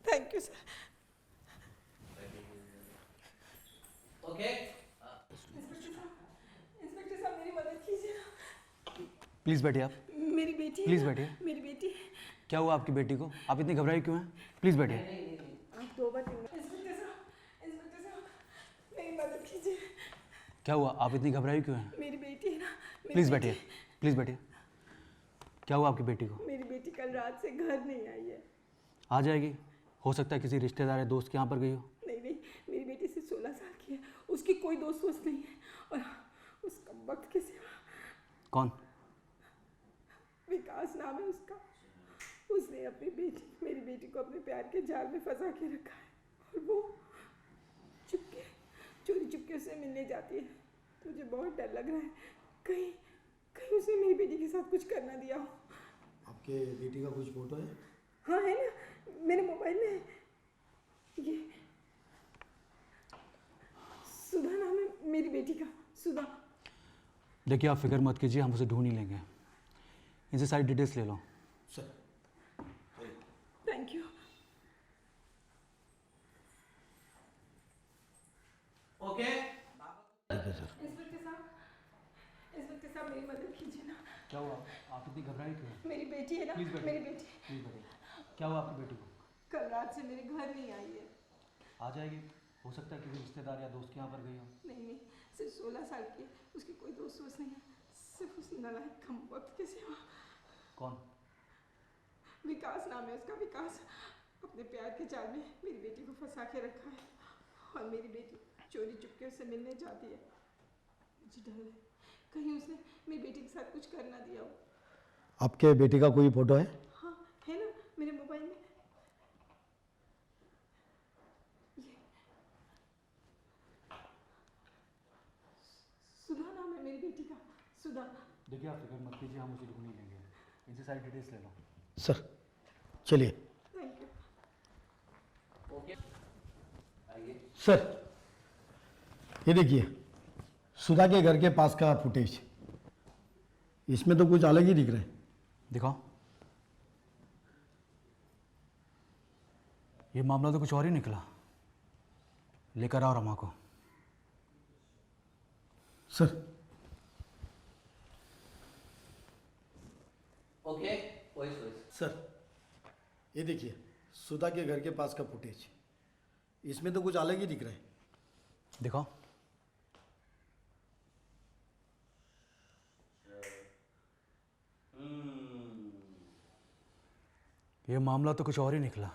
Thank you sir. Okay. Inspector साहब मेरी मदद कीजिए ना। प्लीज़ बैठिए आप। मेरी बेटी है प्लीज़ ना, बैठिए। मेरी बेटी। क्या हुआ आपकी बेटी को? आप इतनी घबराई क्यों हैं? प्लीज़ बैठिए। आप 2 बार इंस्पेक्टर साहब मेरी मदद कीजिए। क्या हुआ? आप इतनी घबराई क्यों हैं? मेरी बेटी है ना, मेरी प्लीज़ बेटी। बैठिए, प्लीज़ बैठिए। क्या हुआ आपकी बेटी को? मेरी बेटी कल रात से घर नहीं आई है। आ जाएगी। हो सकता है किसी रिश्तेदार या दोस्त के यहाँ पर गई हो। नहीं नहीं, मेरी बेटी सिर्फ 16 साल की है, उसकी कोई दोस्त नहीं है और उस कमबख्त के सिवा। कौन? विकास नाम है उसका। उसने अपनी बेटी, मेरी बेटी को अपने प्यार के जाल में फंसा के रखा है और वो चोरी चुपके उससे मिलने जाती है। मुझे बहुत डर लग रहा है, कहीं उसने मेरी बेटी के साथ कुछ करना दिया हो। आपके बेटी का कुछ फोटो है? हाँ है ना, मेरे मोबाइल में है। ये सुधा नाम है मेरी बेटी का, सुधा। देखिए आप फिक्र मत कीजिए, हम उसे ढूंढ ही लेंगे। इनसे सारी डिटेल्स ले लो। Sir thank you. ओके। ठीक है सर। मेरी मदद कीजिए ना। क्या हुआ? आप इतनी घबराई क्यों? मेरी बेटी है ना, प्लीज बैठिए। मेरी बेटी प्लीज बताइए, क्या हुआ आपकी बेटी को? कल रात से मेरे घर नहीं आई है। आ जाएगी, हो सकता है किसी रिश्तेदार या दोस्त के यहाँ पर गई हो। नहीं, सिर्फ 16 साल की है, उसकी कोई दोस्त वोस्त नहीं है, सिर्फ उस नालायक कम वक्त के सिवा। कौन? विकास नाम है उसका। विकास अपने प्यार के जाल में मेरी बेटी को फंसा के रखा है और मेरी बेटी चोरी चुपके उससे मिलने जाती है। मुझे डर है कहीं उसने मेरी बेटी के साथ कुछ कर ना दिया हो। आपके बेटी का कोई फोटो है? हाँ है ना, मेरे मोबाइल में। ये सुधा नाम है मेरी बेटी का, सुधा। देखिए आप फिक्र मत कीजिए, हम उसे रुक नहीं लेंगे। इनसे सारी डिटेल्स ले लो। सर चलिए। Thank you. सर ये देखिए सुधा के घर के पास का फुटेज, इसमें तो कुछ अलग ही दिख रहा है। दिखाओ। ये मामला तो कुछ और ही निकला। लेकर आओ रमा को। Sir okay, voice. सर ये देखिए सुधा के घर के पास का फुटेज, इसमें तो कुछ अलग ही दिख रहा है। दिखाओ। ये मामला तो कुछ और ही निकला।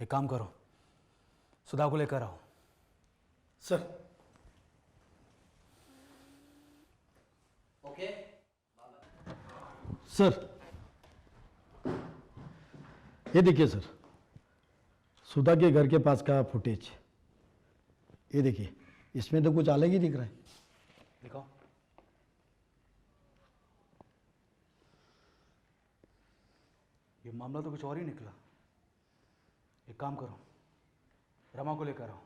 एक काम करो, सुधा को लेकर आओ। Sir okay. सर ये देखिए सर सुधा के घर के पास का फुटेज, ये देखिए इसमें तो कुछ अलग ही दिख रहा है। दिखाओ। ये मामला तो कुछ और ही निकला। एक काम करो, रमा को लेकर आओ।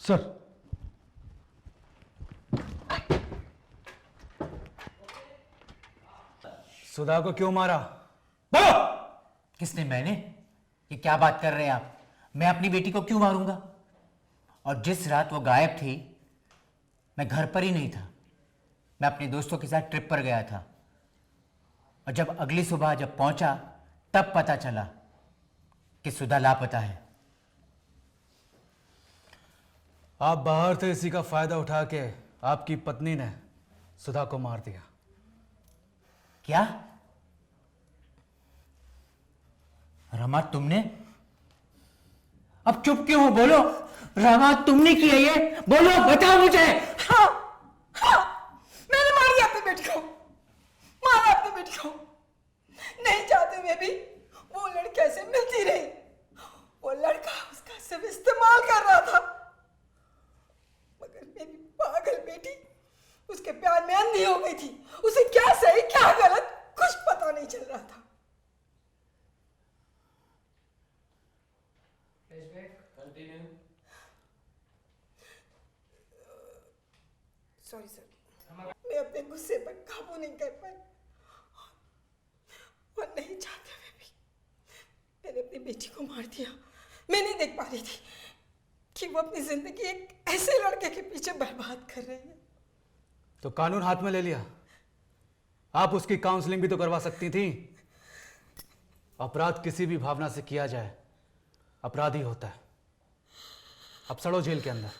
सर सुधा को क्यों मारा? किसने? मैंने? ये क्या बात कर रहे हैं आप? मैं अपनी बेटी को क्यों मारूंगा? और जिस रात वो गायब थी मैं घर पर ही नहीं था, मैं अपने दोस्तों के साथ ट्रिप पर गया था। और जब अगली सुबह जब पहुंचा तब पता चला कि सुधा लापता है। आप बाहर थे, इसी का फायदा उठा के आपकी पत्नी ने सुधा को मार दिया। क्या? रमा तुमने? अब चुप क्यों हो? बोलो। रमा तुमने किया ये? बोलो, बताओ मुझे। हाँ, मैंने मार दिया अपनी बेटी को, मारा अपनी बेटी को। नहीं चाहते हुए भी वो लड़के से मिलती रही। वो लड़का उसका सिर्फ इस्तेमाल कर रहा था, मगर मेरी पागल बेटी उसके प्यार में अंधी हो गई थी। उसे क्या सही क्या गलत कुछ पता नहीं चल रहा था। सॉरी सर, मैं अपने गुस्से पर काबू नहीं कर पाई और नहीं चाहते हुए भी मैंने अपनी बेटी को मार दिया। मैं नहीं देख पा रही थी कि वो अपनी जिंदगी एक ऐसे लड़के के पीछे बर्बाद कर रही है। तो कानून हाथ में ले लिया। आप उसकी काउंसलिंग भी तो करवा सकती थी। अपराध किसी भी भावना से किया जाए अपराध ही होता है। अब सड़ो जेल के अंदर।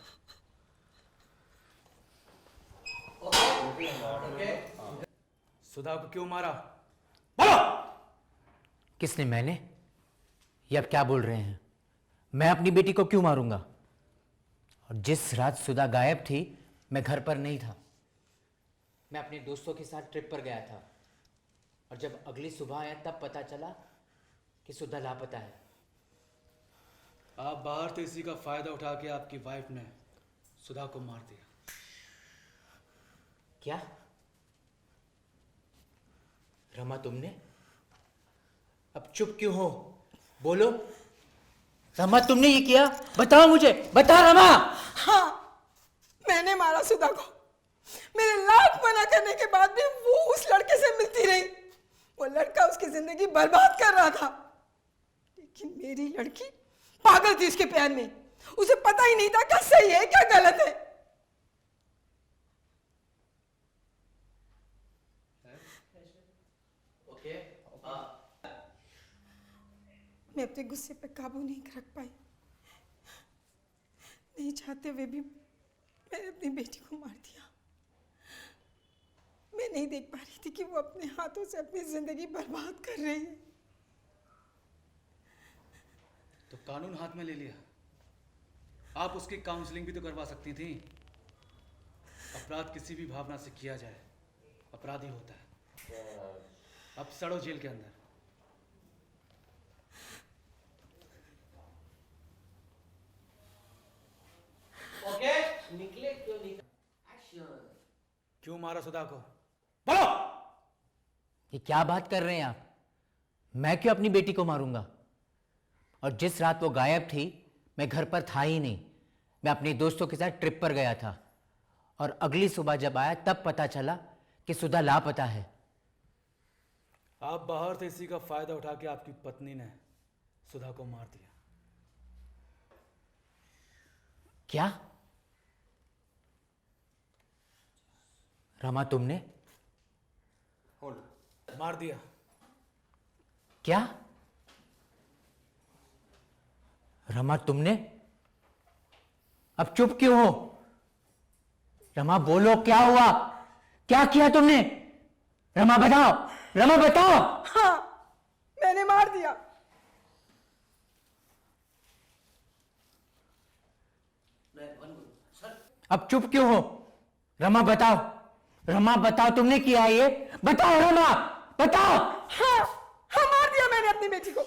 सुधा को क्यों मारा? बोलो। किसने? मैंने? ये अब क्या बोल रहे हैं? मैं अपनी बेटी को क्यों मारूंगा? और जिस रात सुधा गायब थी मैं घर पर नहीं था, मैं अपने दोस्तों के साथ ट्रिप पर गया था। और जब अगली सुबह आया तब पता चला कि सुधा लापता है। आप बाहर थे, इसी का फायदा उठा के आपकी वाइफ ने सुधा को मार दिया। क्या? रमा तुमने? अब चुप क्यों हो? बोलो। रमा तुमने ये किया? बताओ मुझे, बता रमा। हाँ, मैंने मारा सुधा को। मेरे लाख मना करने के बाद भी वो उस लड़के से मिलती रही। वो लड़का उसकी जिंदगी बर्बाद कर रहा था, लेकिन मेरी लड़की पागल थी उसके प्यार में। उसे पता ही नहीं था क्या सही है क्या गलत है। ओके मैं अपने गुस्से पर काबू नहीं रख पाई। नहीं चाहते हुए भी मैंने अपनी बेटी को मार दिया। मैं नहीं देख पा रही थी कि वो अपने हाथों से अपनी जिंदगी बर्बाद कर रही है। तो कानून हाथ में ले लिया। आप उसकी काउंसलिंग भी तो करवा सकती थी। अपराध किसी भी भावना से किया जाए अपराधी होता है। अब सड़ो जेल के अंदर। ओके निकले क्यों निकले? क्यों मारा सुधा को? बोलो। ये क्या बात कर रहे हैं आप? मैं क्यों अपनी बेटी को मारूंगा? और जिस रात वो गायब थी मैं घर पर था ही नहीं। मैं अपने दोस्तों के साथ ट्रिप पर गया था और अगली सुबह जब आया तब पता चला कि सुधा लापता है। आप बाहर से इसी का फायदा उठा के आपकी पत्नी ने सुधा को मार दिया। क्या? रमा तुमने? मार दिया। क्या? रमा तुमने? अब चुप क्यों हो? रमा बोलो, क्या हुआ? क्या किया तुमने? रमा बताओ, रमा बताओ। हाँ, मैंने मार दिया। अब चुप क्यों हो? रमा बताओ, रमा बताओ, तुमने किया ये? बताओ रमा, बताओ। हाँ, हाँ मार दिया मैंने अपनी बेटी को।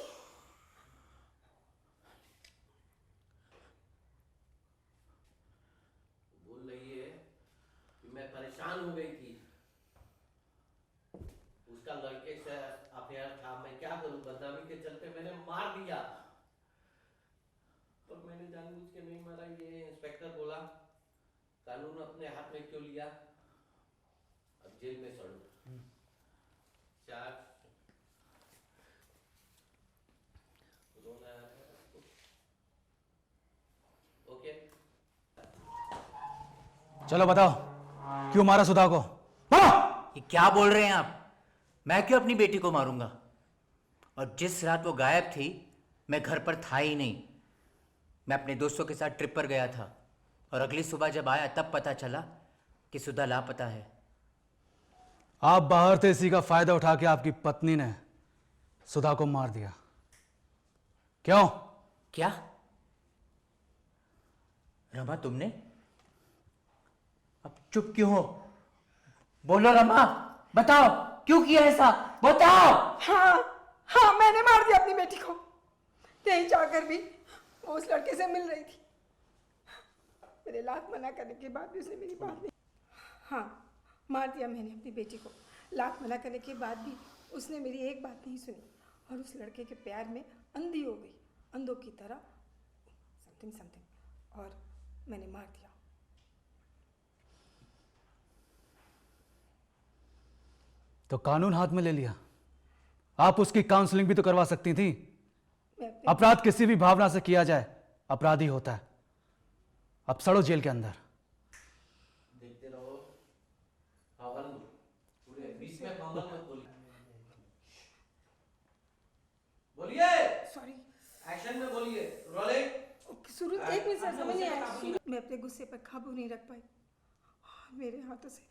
बोल रही है कि मैं परेशान हो गई थी, उसका लड़के से अफेयर था, मैं क्या करूं, बदनामी के चलते मैंने मार दिया। और मैंने जानबूझ के नहीं मारा, ये इंस्पेक्टर बोला। कानून अपने हाथ में क्यों लिया? अब जेल में सड़ो। चार रोना है। ओके चलो बताओ, क्यों मारा सुधा को? बोलो। ये क्या बोल रहे हैं आप? मैं क्यों अपनी बेटी को मारूंगा? और जिस रात वो गायब थी मैं घर पर था ही नहीं। मैं अपने दोस्तों के साथ ट्रिप पर गया था और अगली सुबह जब आया तब पता चला कि सुधा लापता है। आप बाहर से इसी का फायदा उठा के आपकी पत्नी ने सुधा को मार दिया। क्यों? क्या? रमा तुमने? अब चुप क्यों हो? बोलो रमा, बताओ क्यों किया ऐसा? बताओ। हाँ, हाँ मैंने मार दिया अपनी बेटी को। नहीं चाहकर भी वो उस लड़के से मिल रही थी। मेरे लाख मना करने के बाद भी उसने मेरी बात नहीं। हाँ, मार दिया मैंने अपनी बेटी को। लाख मना करने के बाद भी उसने मेरी एक बात नहीं सुनी और उस लड़के के प्यार में अंधी हो गई, अंधों की तरह समथिंग समथिंग, और मैंने मार दिया। तो कानून हाथ में ले लिया। आप उसकी काउंसलिंग भी तो करवा सकती थी। अपराध किसी भी भावना से किया जाए अपराधी होता है। अब सड़ो जेल के अंदर। देखते रहो। हवन पूरे बीच में कॉमन मत बोलिए। बोलिए, सॉरी, एक्शन में बोलिए। रोलिंग। शुरू एक मिनट सर, समझ नहीं आया। मैं अपने गुस्से पर काबू नहीं रख पाई और मेरे हाथों से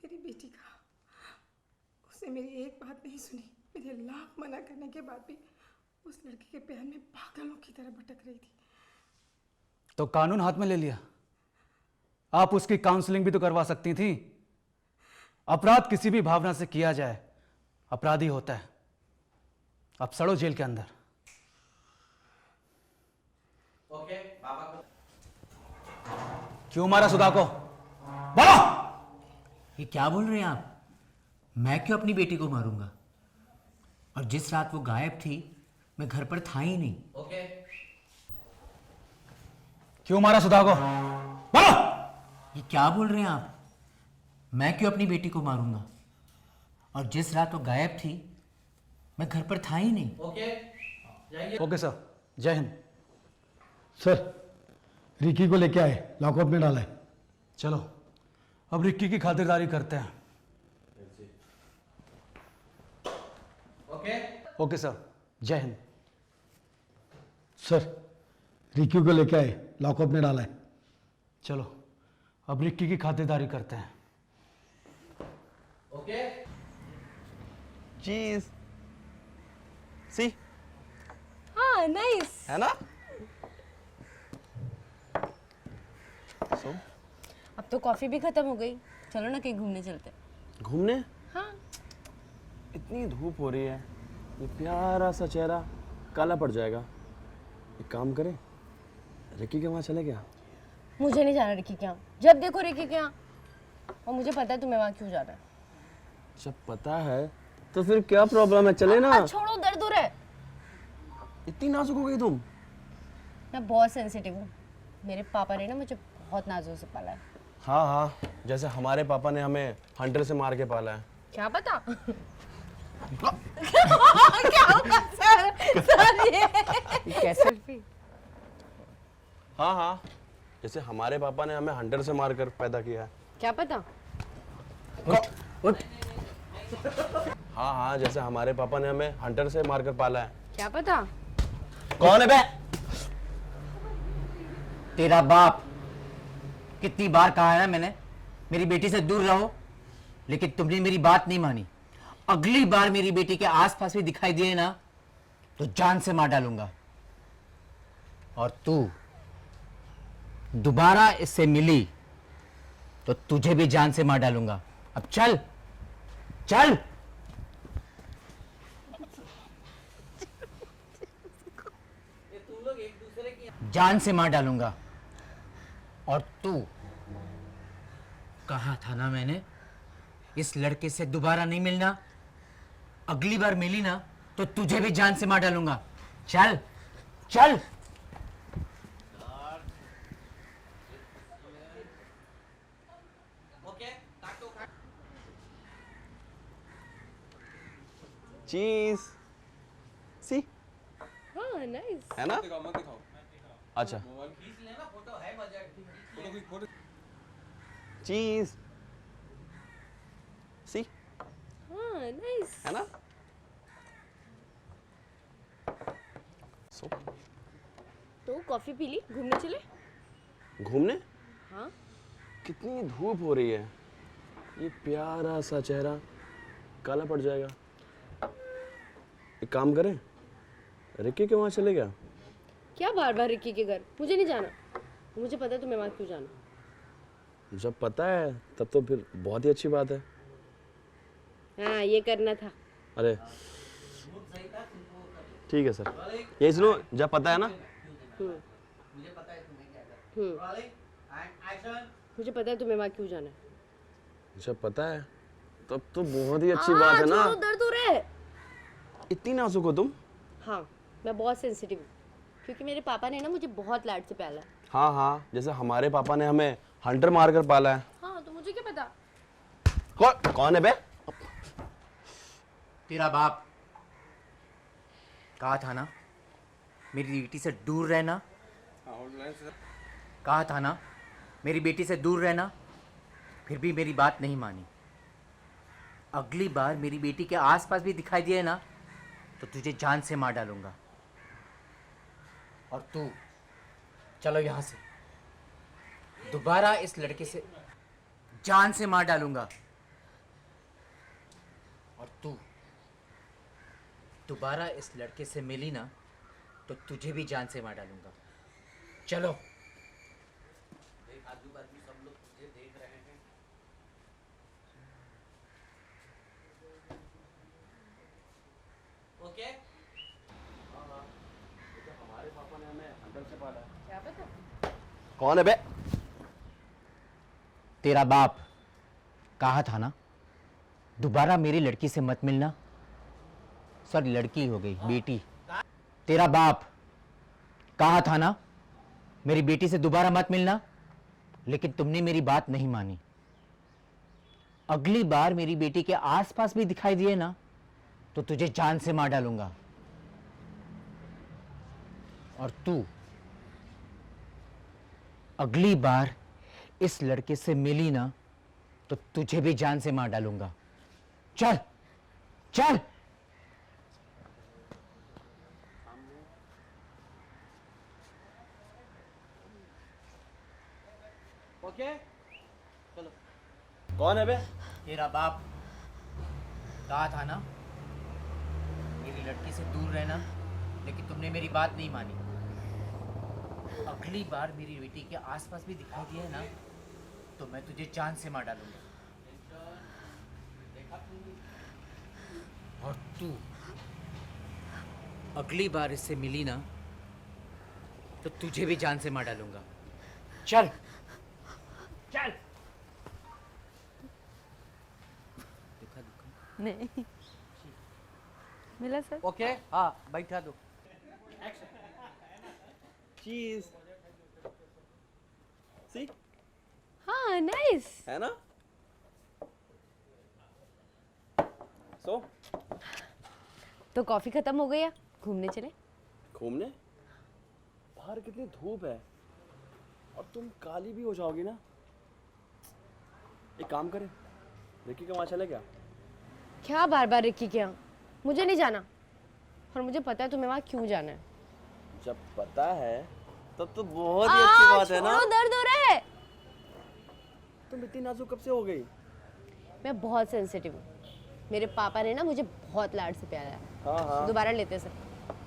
मेरी बेटी का, उसने मेरी एक बात नहीं सुनी। मेरे लाख मना करने के बाद भी उस लड़के के प्यार में पागलों की तरह भटक रही थी। तो कानून हाथ में ले लिया। आप उसकी काउंसलिंग भी तो करवा सकती थी। अपराध किसी भी भावना से किया जाए अपराधी होता है। अब सड़ो जेल के अंदर। ओके, बाबा को क्यों मारा सुधा को? बोलो। ये क्या बोल रहे हैं आप? मैं क्यों अपनी बेटी को मारूंगा? और जिस रात वो गायब थी मैं घर पर था ही नहीं। ओके, क्यों मारा सुधा को? बोलो। ये क्या बोल रहे हैं आप? मैं क्यों अपनी बेटी को मारूंगा? और जिस रात वो गायब थी मैं घर पर था ही नहीं। ओके, जाइए। ओके सर, जय हिंद। सर, रिकी को लेके आए, लॉकआउट में डाला है। चलो अब रिक्की की खातिरदारी करते हैं। ओके सर, जय हिंद। सर, रिक्की को लेके आए, लॉकअप में डाला है। चलो अब रिक्की की खातिरदारी करते हैं। ओके चीज सी हाँ नाइस। है ना। अब तो कॉफी भी खत्म हो गई, चलो ना कहीं घूमने चलते हैं। घूमने? हाँ इतनी धूप हो रही है, ये प्यारा सा चेहरा काला पड़ जाएगा। एक काम करें, रिक्की के वहाँ चले क्या? मुझे नहीं जाना रिक्की के यहाँ, जब देखो रिक्की के यहाँ। और मुझे पता है तुम्हें वहाँ क्यों जाना है। जब पता है तो फिर क्या प्रॉब्लम है, चले ना। छोड़ो, दर्द हो रहा है। इतनी नाजुक हो गई तुम। मैं बहुत सेंसिटिव हूँ, मेरे पापा ने ना मुझे बहुत नाजुक से पाला है। हाँ हाँ, जैसे हमारे पापा ने हमें हंटर से मार के पाला है। क्या पता। क्या होगा सर ये कैसे? हाँ हाँ, जैसे हमारे पापा ने हमें हंटर से मार कर पैदा किया है। क्या पता। हाँ हाँ, जैसे हमारे पापा ने हमें हंटर से मार कर पाला है। क्या पता। कौन है बे? तेरा बाप। कितनी बार कहा है ना मैंने, मेरी बेटी से दूर रहो, लेकिन तुमने मेरी बात नहीं मानी। अगली बार मेरी बेटी के आसपास भी दिखाई दिए ना तो जान से मार डालूंगा। और तू दोबारा इससे मिली तो तुझे भी जान से मार डालूंगा। अब चल चल। जान से मार डालूंगा। और तू, कहा था ना मैंने, इस लड़के से दोबारा नहीं मिलना। अगली बार मिली ना तो तुझे भी जान से मार डालूंगा। चल चल। चीज सी हाँ नाइस। है ना। अच्छा चीज सी हाँ नाइस। है ना। तो कॉफी पी ली, घूमने चले? घूमने? हाँ। कितनी धूप हो रही है, ये प्यारा सा चेहरा काला पड़ जाएगा। एक काम करें, रिक्की के वहाँ चले गया। क्या बार बार रिक्की के घर? मुझे नहीं जाना। मुझे पता है तुम्हें वहाँ क्यों जाना। जब पता है तब तो फिर बहुत ही अच्छी बात है। हाँ ये करना था। अरे ठीक है सर, ये सुनो, जब पता है ना। मुझे पता है तुम्हें वहाँ क्यों जाना है। जब पता है तब तो बहुत ही अच्छी बात है ना। छोड़ो, दर्द हो रहा है। इतनी नाजुक हो तुम। हाँ मैं बहुत सेंसिटिव हूँ, क्योंकि मेरे पापा ने ना मुझे बहुत लाड से पाला है। हाँ हाँ, जैसे हमारे पापा ने हमें हंटर मार कर पाला है। हाँ तो मुझे क्या पता। कौन है बे? तेरा बाप। कहा था ना मेरी बेटी से दूर रहना। कहा था ना मेरी बेटी से दूर रहना, फिर भी मेरी बात नहीं मानी। अगली बार मेरी बेटी के आसपास भी दिखाई दिए ना तो तुझे जान से मार डालूंगा। और तू, चलो यहां से। दोबारा इस लड़के से जान से मार डालूंगा। और तू दोबारा इस लड़के से मिली ना तो तुझे भी जान से मार डालूंगा। चलो। आजू बाजू सब लोग तुझे देख रहे हैं। ओके। हमारे पापा ने हमें हंटर से पाला है। क्या पता। कौन है बे? तेरा बाप। कहा था ना दोबारा मेरी लड़की से मत मिलना। सॉरी, लड़की हो गई, बेटी। तेरा बाप। कहा था ना मेरी बेटी से दोबारा मत मिलना, लेकिन तुमने मेरी बात नहीं मानी। अगली बार मेरी बेटी के आसपास भी दिखाई दिए ना तो तुझे जान से मार डालूंगा। और तू अगली बार इस लड़के से मिली ना तो तुझे भी जान से मार डालूंगा। चल चल। ओके चलो। कौन है बे? तेरा बाप। कहा था ना मेरी लड़की से दूर रहना, लेकिन तुमने मेरी बात नहीं मानी। अगली बार मेरी बेटी के आसपास भी दिखाई दिया है ना तो मैं तुझे जान से मार डालूंगा। और तू अगली बार इससे मिली ना तो तुझे भी जान से मार डालूंगा। चल चल। दुखा दुखा। नहीं मिला सर? ओके हाँ बैठा दो। चीज। सी हाँ नाइस। है ना? सो तो कॉफी खत्म हो गई है, घूमने चले? घूमने? बाहर कितनी धूप है और तुम काली भी हो जाओगी ना। एक काम करें, रिकी के वहाँ चले क्या? क्या बार बार रिक्की के यहाँ? मुझे नहीं जाना, और मुझे पता है तुम्हें वहाँ क्यों जाना है। जब पता है तब तो बहुत ही अच्छी बात है ना। छोड़ो, दर्द हो रहा है। तुम इतनी नाजुक कब से हो गई? मैं बहुत सेंसिटिव हूँ। मेरे पापा ने ना मुझे बहुत लाड से प्यारा है। हाँ हाँ। दोबारा लेते हैं सर।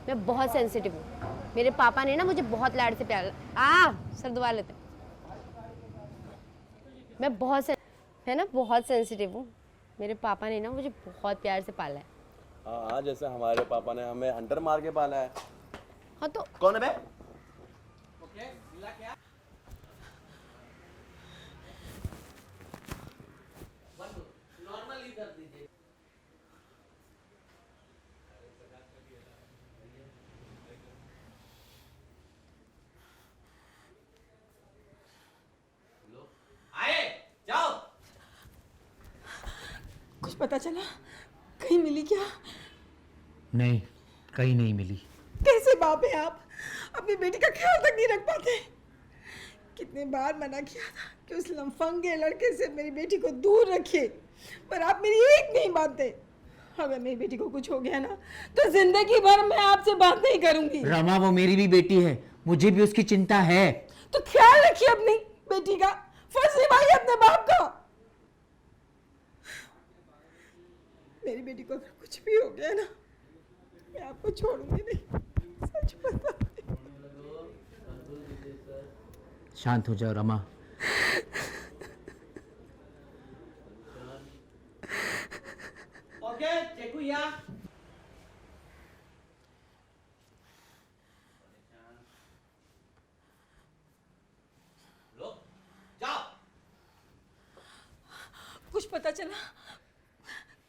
मैं बहुत सेंसिटिव हूँ। मेरे पापा ने ना मुझे बहुत लाड से प्यारा सर दोबारा लेते हैं। मैं बहुत सेंसिटिव हूँ। मेरे पापा ने ना मुझे बहुत प्यार से पाला है। हाँ, जैसे हमारे पापा ने हमें हंटर मार के पाला है। हाँ तो कौन है बे? ओके मिला क्या? नॉर्मली कर दीजिए। आए जाओ। कुछ पता चला? कहीं मिली क्या? नहीं, कहीं नहीं मिली। कैसे बाप है आप? अपनी बेटी का ख्याल तक नहीं रख पाते। कितने बार मना किया था कि उस लंफंगे लड़के से मेरी बेटी को दूर रखिए, पर आप मेरी एक नहीं मानते। अगर मेरी बेटी को कुछ हो गया ना तो जिंदगी भर मैं आपसे बात नहीं करूंगी। रमा वो मेरी भी बेटी है, मुझे भी उसकी चिंता है। तो ख्याल रखिए अपनी बेटी का, फर्ज निभाइए अपने बाप का। मेरी बेटी को अगर कुछ भी हो गया ना मैं आपको छोड़ूंगी नहीं, सच बता। शांत हो जाओ रमा। ओके चेकू यहाँ। लो जाओ। कुछ पता चला?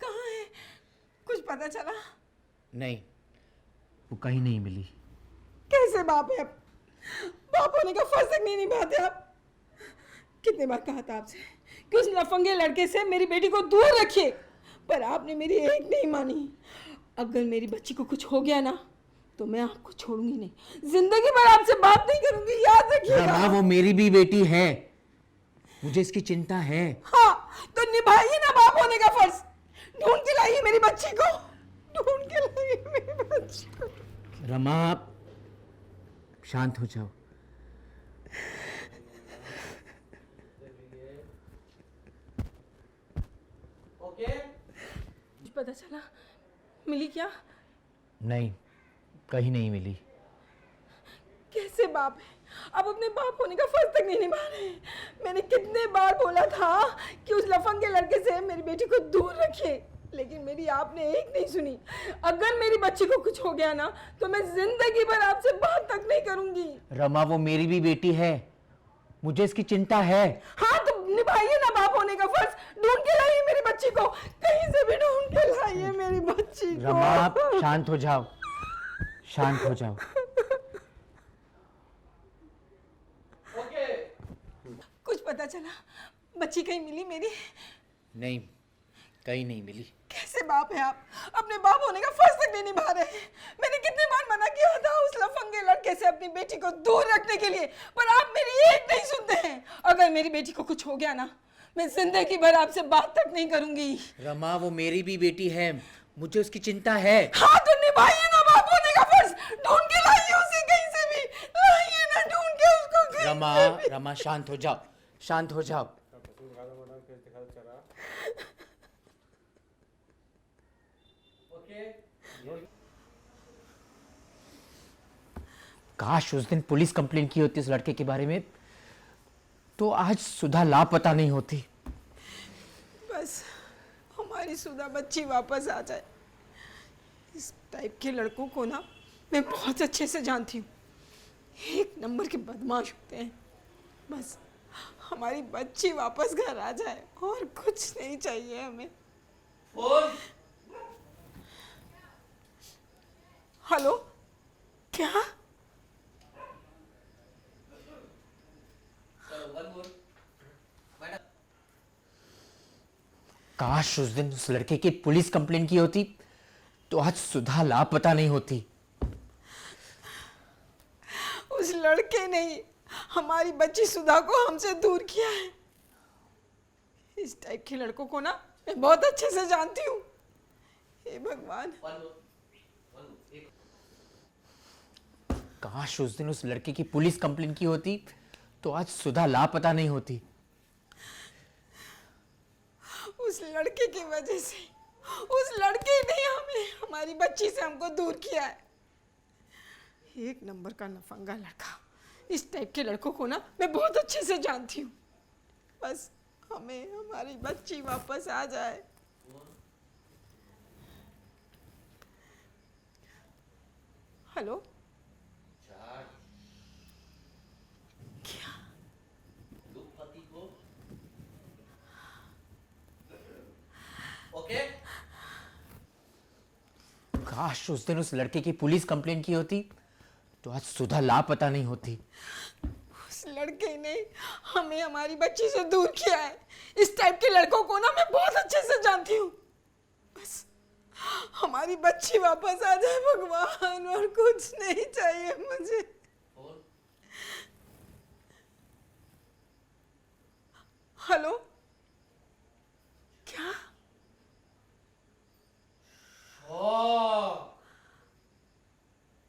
कहाँ है? कुछ पता चला? नहीं, वो कहीं नहीं मिली। कैसे बाप है आप? बाप होने का फर्ज तक नहीं निभाते आप। कितने बार कहा था आपसे कि उस लफंगे लड़के से मेरी बेटी को दूर रखिए, पर आपने मेरी एक नहीं मानी। अगर मेरी बच्ची को कुछ हो गया ना तो मैं आपको छोड़ूंगी नहीं, जिंदगी भर आपसे बात नहीं करूंगी, याद रखिएगा। रमा वो मेरी भी बेटी है, मुझे इसकी चिंता है। हाँ तो निभाइए ना बाप होने का फर्ज। ढूंढ के लाइए मेरी बच्ची को, ढूंढ के लाइए मेरी बच्ची को। रमा आप शांत हो जाओ। ओके कुछ पता चला? मिली क्या? नहीं, कहीं नहीं मिली। कैसे बाप है? अब अपने बाप होने का फर्ज तक नहीं निभा रहे। मैंने कितने बार बोला था कि उस लफंगे लड़के से मेरी बेटी को दूर रखिए, लेकिन मेरी आपने एक नहीं सुनी। अगर मेरी बच्ची को कुछ हो गया ना तो मैं जिंदगी भर आपसे बात तक नहीं करूंगी। रमा वो मेरी भी बेटी है, मुझे इसकी चिंता है। हाँ तो निभाइए ना बाप होने का फर्ज। ढूंढ के लाइए मेरी बच्ची को, कहीं से भी ढूंढ के लाइए मेरी बच्ची को। रमा आप शांत हो जाओ, शांत हो जाओ। ओके कुछ पता चला? बच्ची कहीं मिली मेरी? नहीं, कहीं नहीं मिली। कैसे बाप है आप? अपने बाप होने का फर्ज तक नहीं निभा रहे। मैंने कितने बार मना किया था उस लफंगे लड़के से अपनी बेटी को दूर रखने के लिए, पर आप मेरी एक नहीं सुनते हैं। अगर मेरी बेटी को कुछ हो गया ना मैं जिंदगी भर आपसे बात तक नहीं करूंगी। रमा वो मेरी भी बेटी है, मुझे उसकी चिंता है। हाँ तो निभाइए ना बाप होने का फर्ज। ढूंढ के लाइए उसे कहीं से भी, लाइए ना ढूंढ के उसको कहीं रमा से भी। रमा शांत हो जाओ, शांत हो जाओ। काश उस दिन पुलिस कंप्लेंट की होती उस लड़के के बारे में, तो आज सुधा लापता नहीं होती। बस हमारी सुधा बच्ची वापस आ जाए। इस टाइप के लड़कों को ना मैं बहुत अच्छे से जानती हूँ, एक नंबर के बदमाश होते हैं। बस हमारी बच्ची वापस घर आ जाए और कुछ नहीं चाहिए हमें। हेलो, क्या? काश उस दिन उस लड़के की पुलिस कंप्लेंट की होती तो आज सुधा लापता नहीं होती। उस लड़के ने ही हमारी बच्ची सुधा को हमसे दूर किया है। इस टाइप के लड़कों को ना मैं बहुत अच्छे से जानती हूँ। हे भगवान। काश उस दिन उस लड़के की पुलिस कंप्लेंट की होती तो आज सुधा लापता नहीं होती। उस लड़के की वजह से उस लड़के ने हमें हमारी बच्ची से हमको दूर किया है। एक नंबर का नफंगा लड़का। इस टाइप के लड़कों को ना मैं बहुत अच्छे से जानती हूँ। बस हमें हमारी बच्ची वापस आ जाए। हेलो, क्या? ओके? काश उस दिन उस लड़के की पुलिस कंप्लेंट की होती तो आज सुधा लापता नहीं होती। उस लड़के ने हमें हमारी बच्ची से दूर किया है। इस टाइप के लड़कों को ना मैं बहुत अच्छे से जानती हूँ। बस हमारी बच्ची वापस आ जाए भगवान, और कुछ नहीं चाहिए मुझे। हेलो, क्या?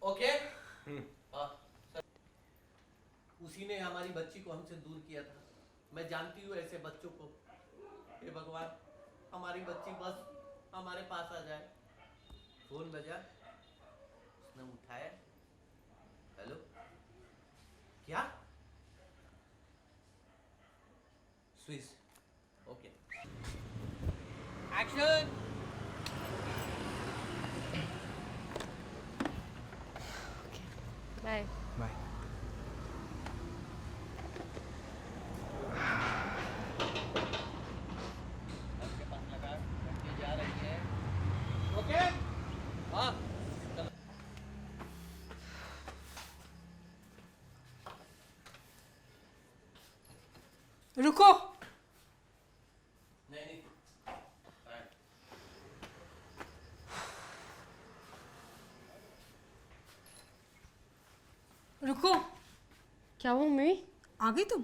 ओके? उसी ने हमारी बच्ची को हमसे दूर किया था। मैं जानती हूँ ऐसे बच्चों को। हे भगवान, हमारी बच्ची बस हमारे पास आ जाए। फोन बजा, उसने उठाया। हेलो, क्या? Swiss. Okay, action. Bye. Bye. जा रही है। ओके? हाँ। रुको। नहीं। रुको। क्या हुआ मम्मी? आ गई तुम?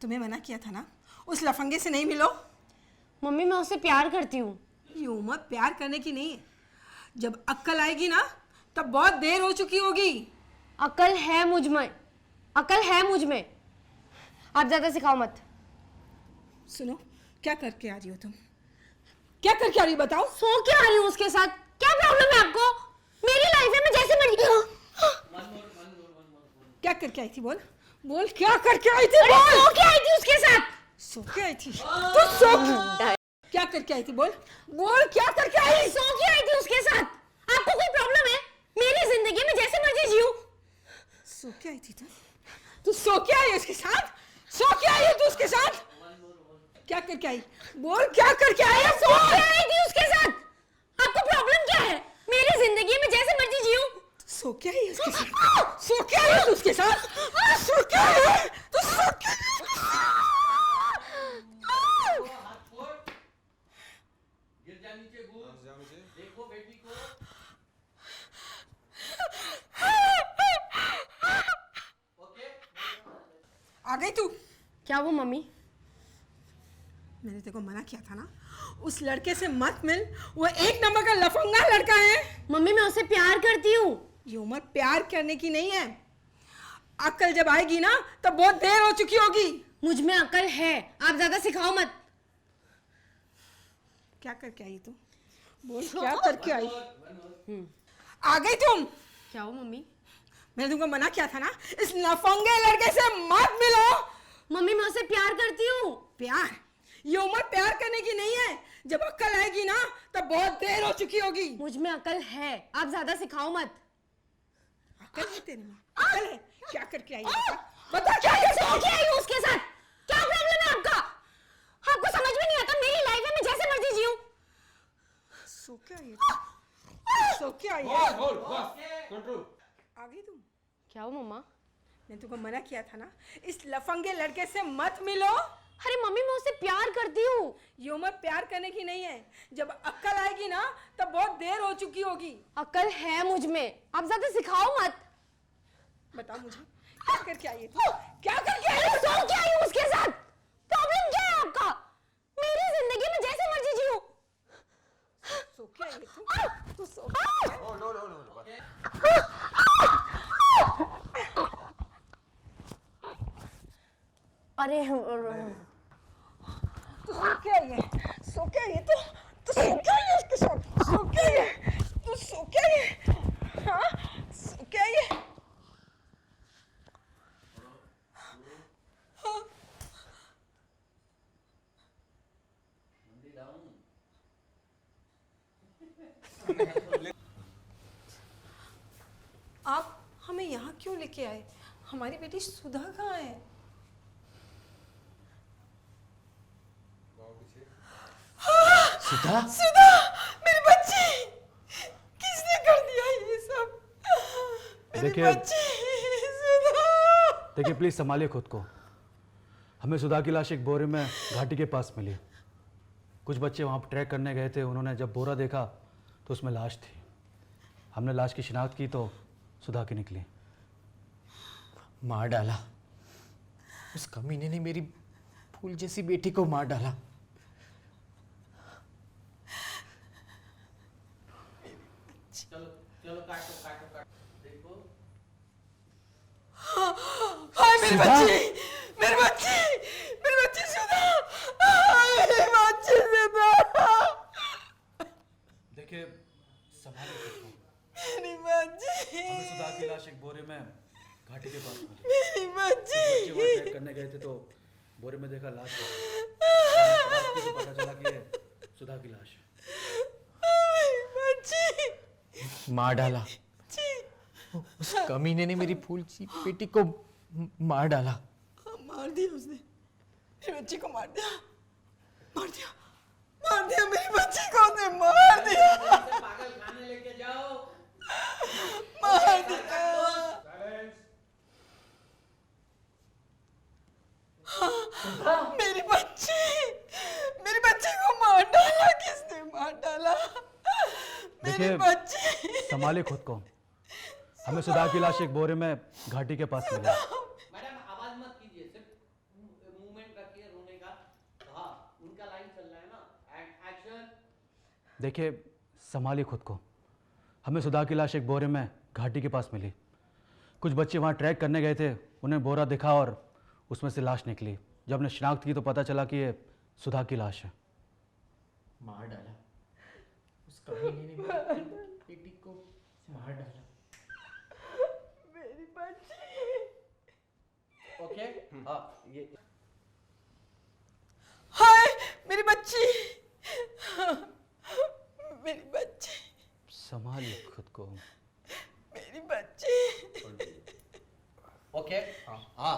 तुम्हें मना किया था ना उस लफंगे से नहीं मिलो। मम्मी मैं उससे प्यार करती हूँ। ये उम्र प्यार करने की नहीं है। जब अक्ल आएगी ना तब बहुत देर हो चुकी होगी। अकल है मुझ में, अकल है मुझ में। आप ज्यादा सिखाओ मत। सुनो, क्या करके आ रही हो तुम? क्या करके आ रही हो बताओ? सो क्या आ रही हूँ उसके साथ? क्या प्रॉब्लम है आपको? मेरी लाइफ है, मैं जैसे मर्जी हूँ। क्या करके आई थी? बोल बोल, क्या करके आई थी? बोल। सो क्या आई थी उसके साथ? सो के आई थी? तू सो क्या करके आई थी? बोल बोल, क्या करके आई? सो क्या आई थी उसके साथ? आपको कोई प्रॉब्लम है? मेरी जिंदगी में जैसे मर्जी जीऊं। सो के आई थी तू सो के आई उसके साथ? सो के आई तू उसके साथ? क्या करके आई? बोल, क्या करके आई? सो क्या आई थी उसके साथ? आपको प्रॉब्लम क्या है? मेरी जिंदगी में जैसे मर्जी जीऊं। सो क्या है उसके साथ? सो क्या है तू उसके साथ? सो क्या है? तू सो क्या है? गिर जा नीचे, घूस। देखो बेटी को। ओके? आ गई तू? क्या वो मम्मी? मैंने तेरे को मना किया था ना उस लड़के से मत मिल। वो एक नंबर का लफंगा लड़का है। मम्मी मैं उससे प्यार करती हूँ। ये उम्र प्यार करने की नहीं है। अक्ल जब आएगी ना तब बहुत देर हो चुकी होगी। मुझ में अकल है, आप ज्यादा सिखाओ मत। क्या करके आई तुम? बोल क्या करके आई? आ गई तुम? क्या हो मम्मी? मैंने तुमको मना किया था ना, इस लफंगे लड़के से मत मिलो। मम्मी मैं उससे प्यार करती हूँ। प्यार? ये उम्र प्यार करने की नहीं है। जब अक्ल आएगी ना तब बहुत देर हो चुकी होगी। मुझ में अकल है, आप ज्यादा सिखाओ मत। अक्ल है तेरे में? अक्ल है? क्या करके आई? बता क्या आई हूँ उसके साथ? क्या प्रॉब्लम है आपका? आपको समझ में नहीं आता, मेरी लाइफ है, मैं जैसे मर्जी जीऊं। सो क्या ये? सो क्या ये? आ गई तुम? क्या हो मम्मा? मैंने तुमको मना किया था ना, इस लफंगे लड़के से मत मिलो। अरे मम्मी मैं उससे प्यार करती हूँ। ये उम्र प्यार करने की नहीं है। जब अक्ल आएगी ना तब बहुत देर हो चुकी होगी। अकल है मुझ में, आप ज्यादा सिखाओ मत। बता मुझे क्या करके आई तू? क्या करके आई? सो क्या आई हूँ उसके साथ? प्रॉब्लम क्या है आपका? मेरी जिंदगी में जैसे मर्जी जीऊं। सो क्या आई तू? तू सो अरे तू सो क्या आई? सो क्या आई तू? तू सो क्या आई उसके साथ? सो क्या आई? तू सो क्या आई? हाँ सो क्या आई? आप हमें यहाँ क्यों लेके आए? हमारी बेटी सुधा कहाँ है? सुधा? सुधा मेरी बच्ची! किसने कर दिया ये सब? मेरी देखिए- बच्ची सुधा! देखिए प्लीज संभालिए खुद को। हमें सुधा की लाश एक बोरे में घाटी के पास मिली। कुछ बच्चे वहाँ पर ट्रैक करने गए थे, उन्होंने जब बोरा देखा तो उसमें लाश थी। हमने लाश की शिनाख्त की तो सुधा की निकली। मार डाला। उस कमीने ने मेरी फूल जैसी बेटी को मार डाला। चलो चलो काटो काटो काटो देखो। हाय मेरी बच्ची! मेरी बच्ची! मेरी बच्ची सुधा! मेरी बच्ची सुधा! देखिए संभालिए खुद को। मेरी बच्ची! हमें सुधा की लाश एक बोरे में घाटी के पास मिली। मेरी बच्ची! बच्चे वहाँ ट्रैक करने गए थे तो बोरे में देखा लाश है। तो पता चला कि ये सुधा की लाश है। मेरी बच्ची! मार डाला। उस कमीने ने मेरी फूल सी बेटी को मार डाला। मार दिया उसने। मेरी बच्ची को मार दिया। मार दिया। मार दिया मेरी बच्ची को उसने मार दिया। ऐसे पागल खाने लेके जाओ। मार दिया। मेरी बच्ची को मार डाला। किसने मार डाला? मेरी देखिए बच्ची! संभालिए खुद को। हमें सुधा की लाश एक बोरे में घाटी के पास मिली। मैडम आवाज मत कीजिए, सिर्फ मूवमेंट रखिए रोने का। हाँ उनका लाइन चल रहा है ना। एक्शन। देखिए संभालिए खुद को। हमें सुधा की लाश एक बोरे में घाटी के पास मिली। कुछ बच्चे वहाँ ट्रैक करने गए थे, उन्हें बोरा दिखा और उसमें से लाश निकली। जब हमने शिनाख्त की तो पता चला कि ये सुधा की लाश है। मार डाला। उस कमीने ने मेरी बेटी को मार डाला। मेरी बच्ची! ओके हाँ ये हाय मेरी बच्ची! मेरी बच्ची! संभालिए खुद को। मेरी बच्ची! ओके हाँ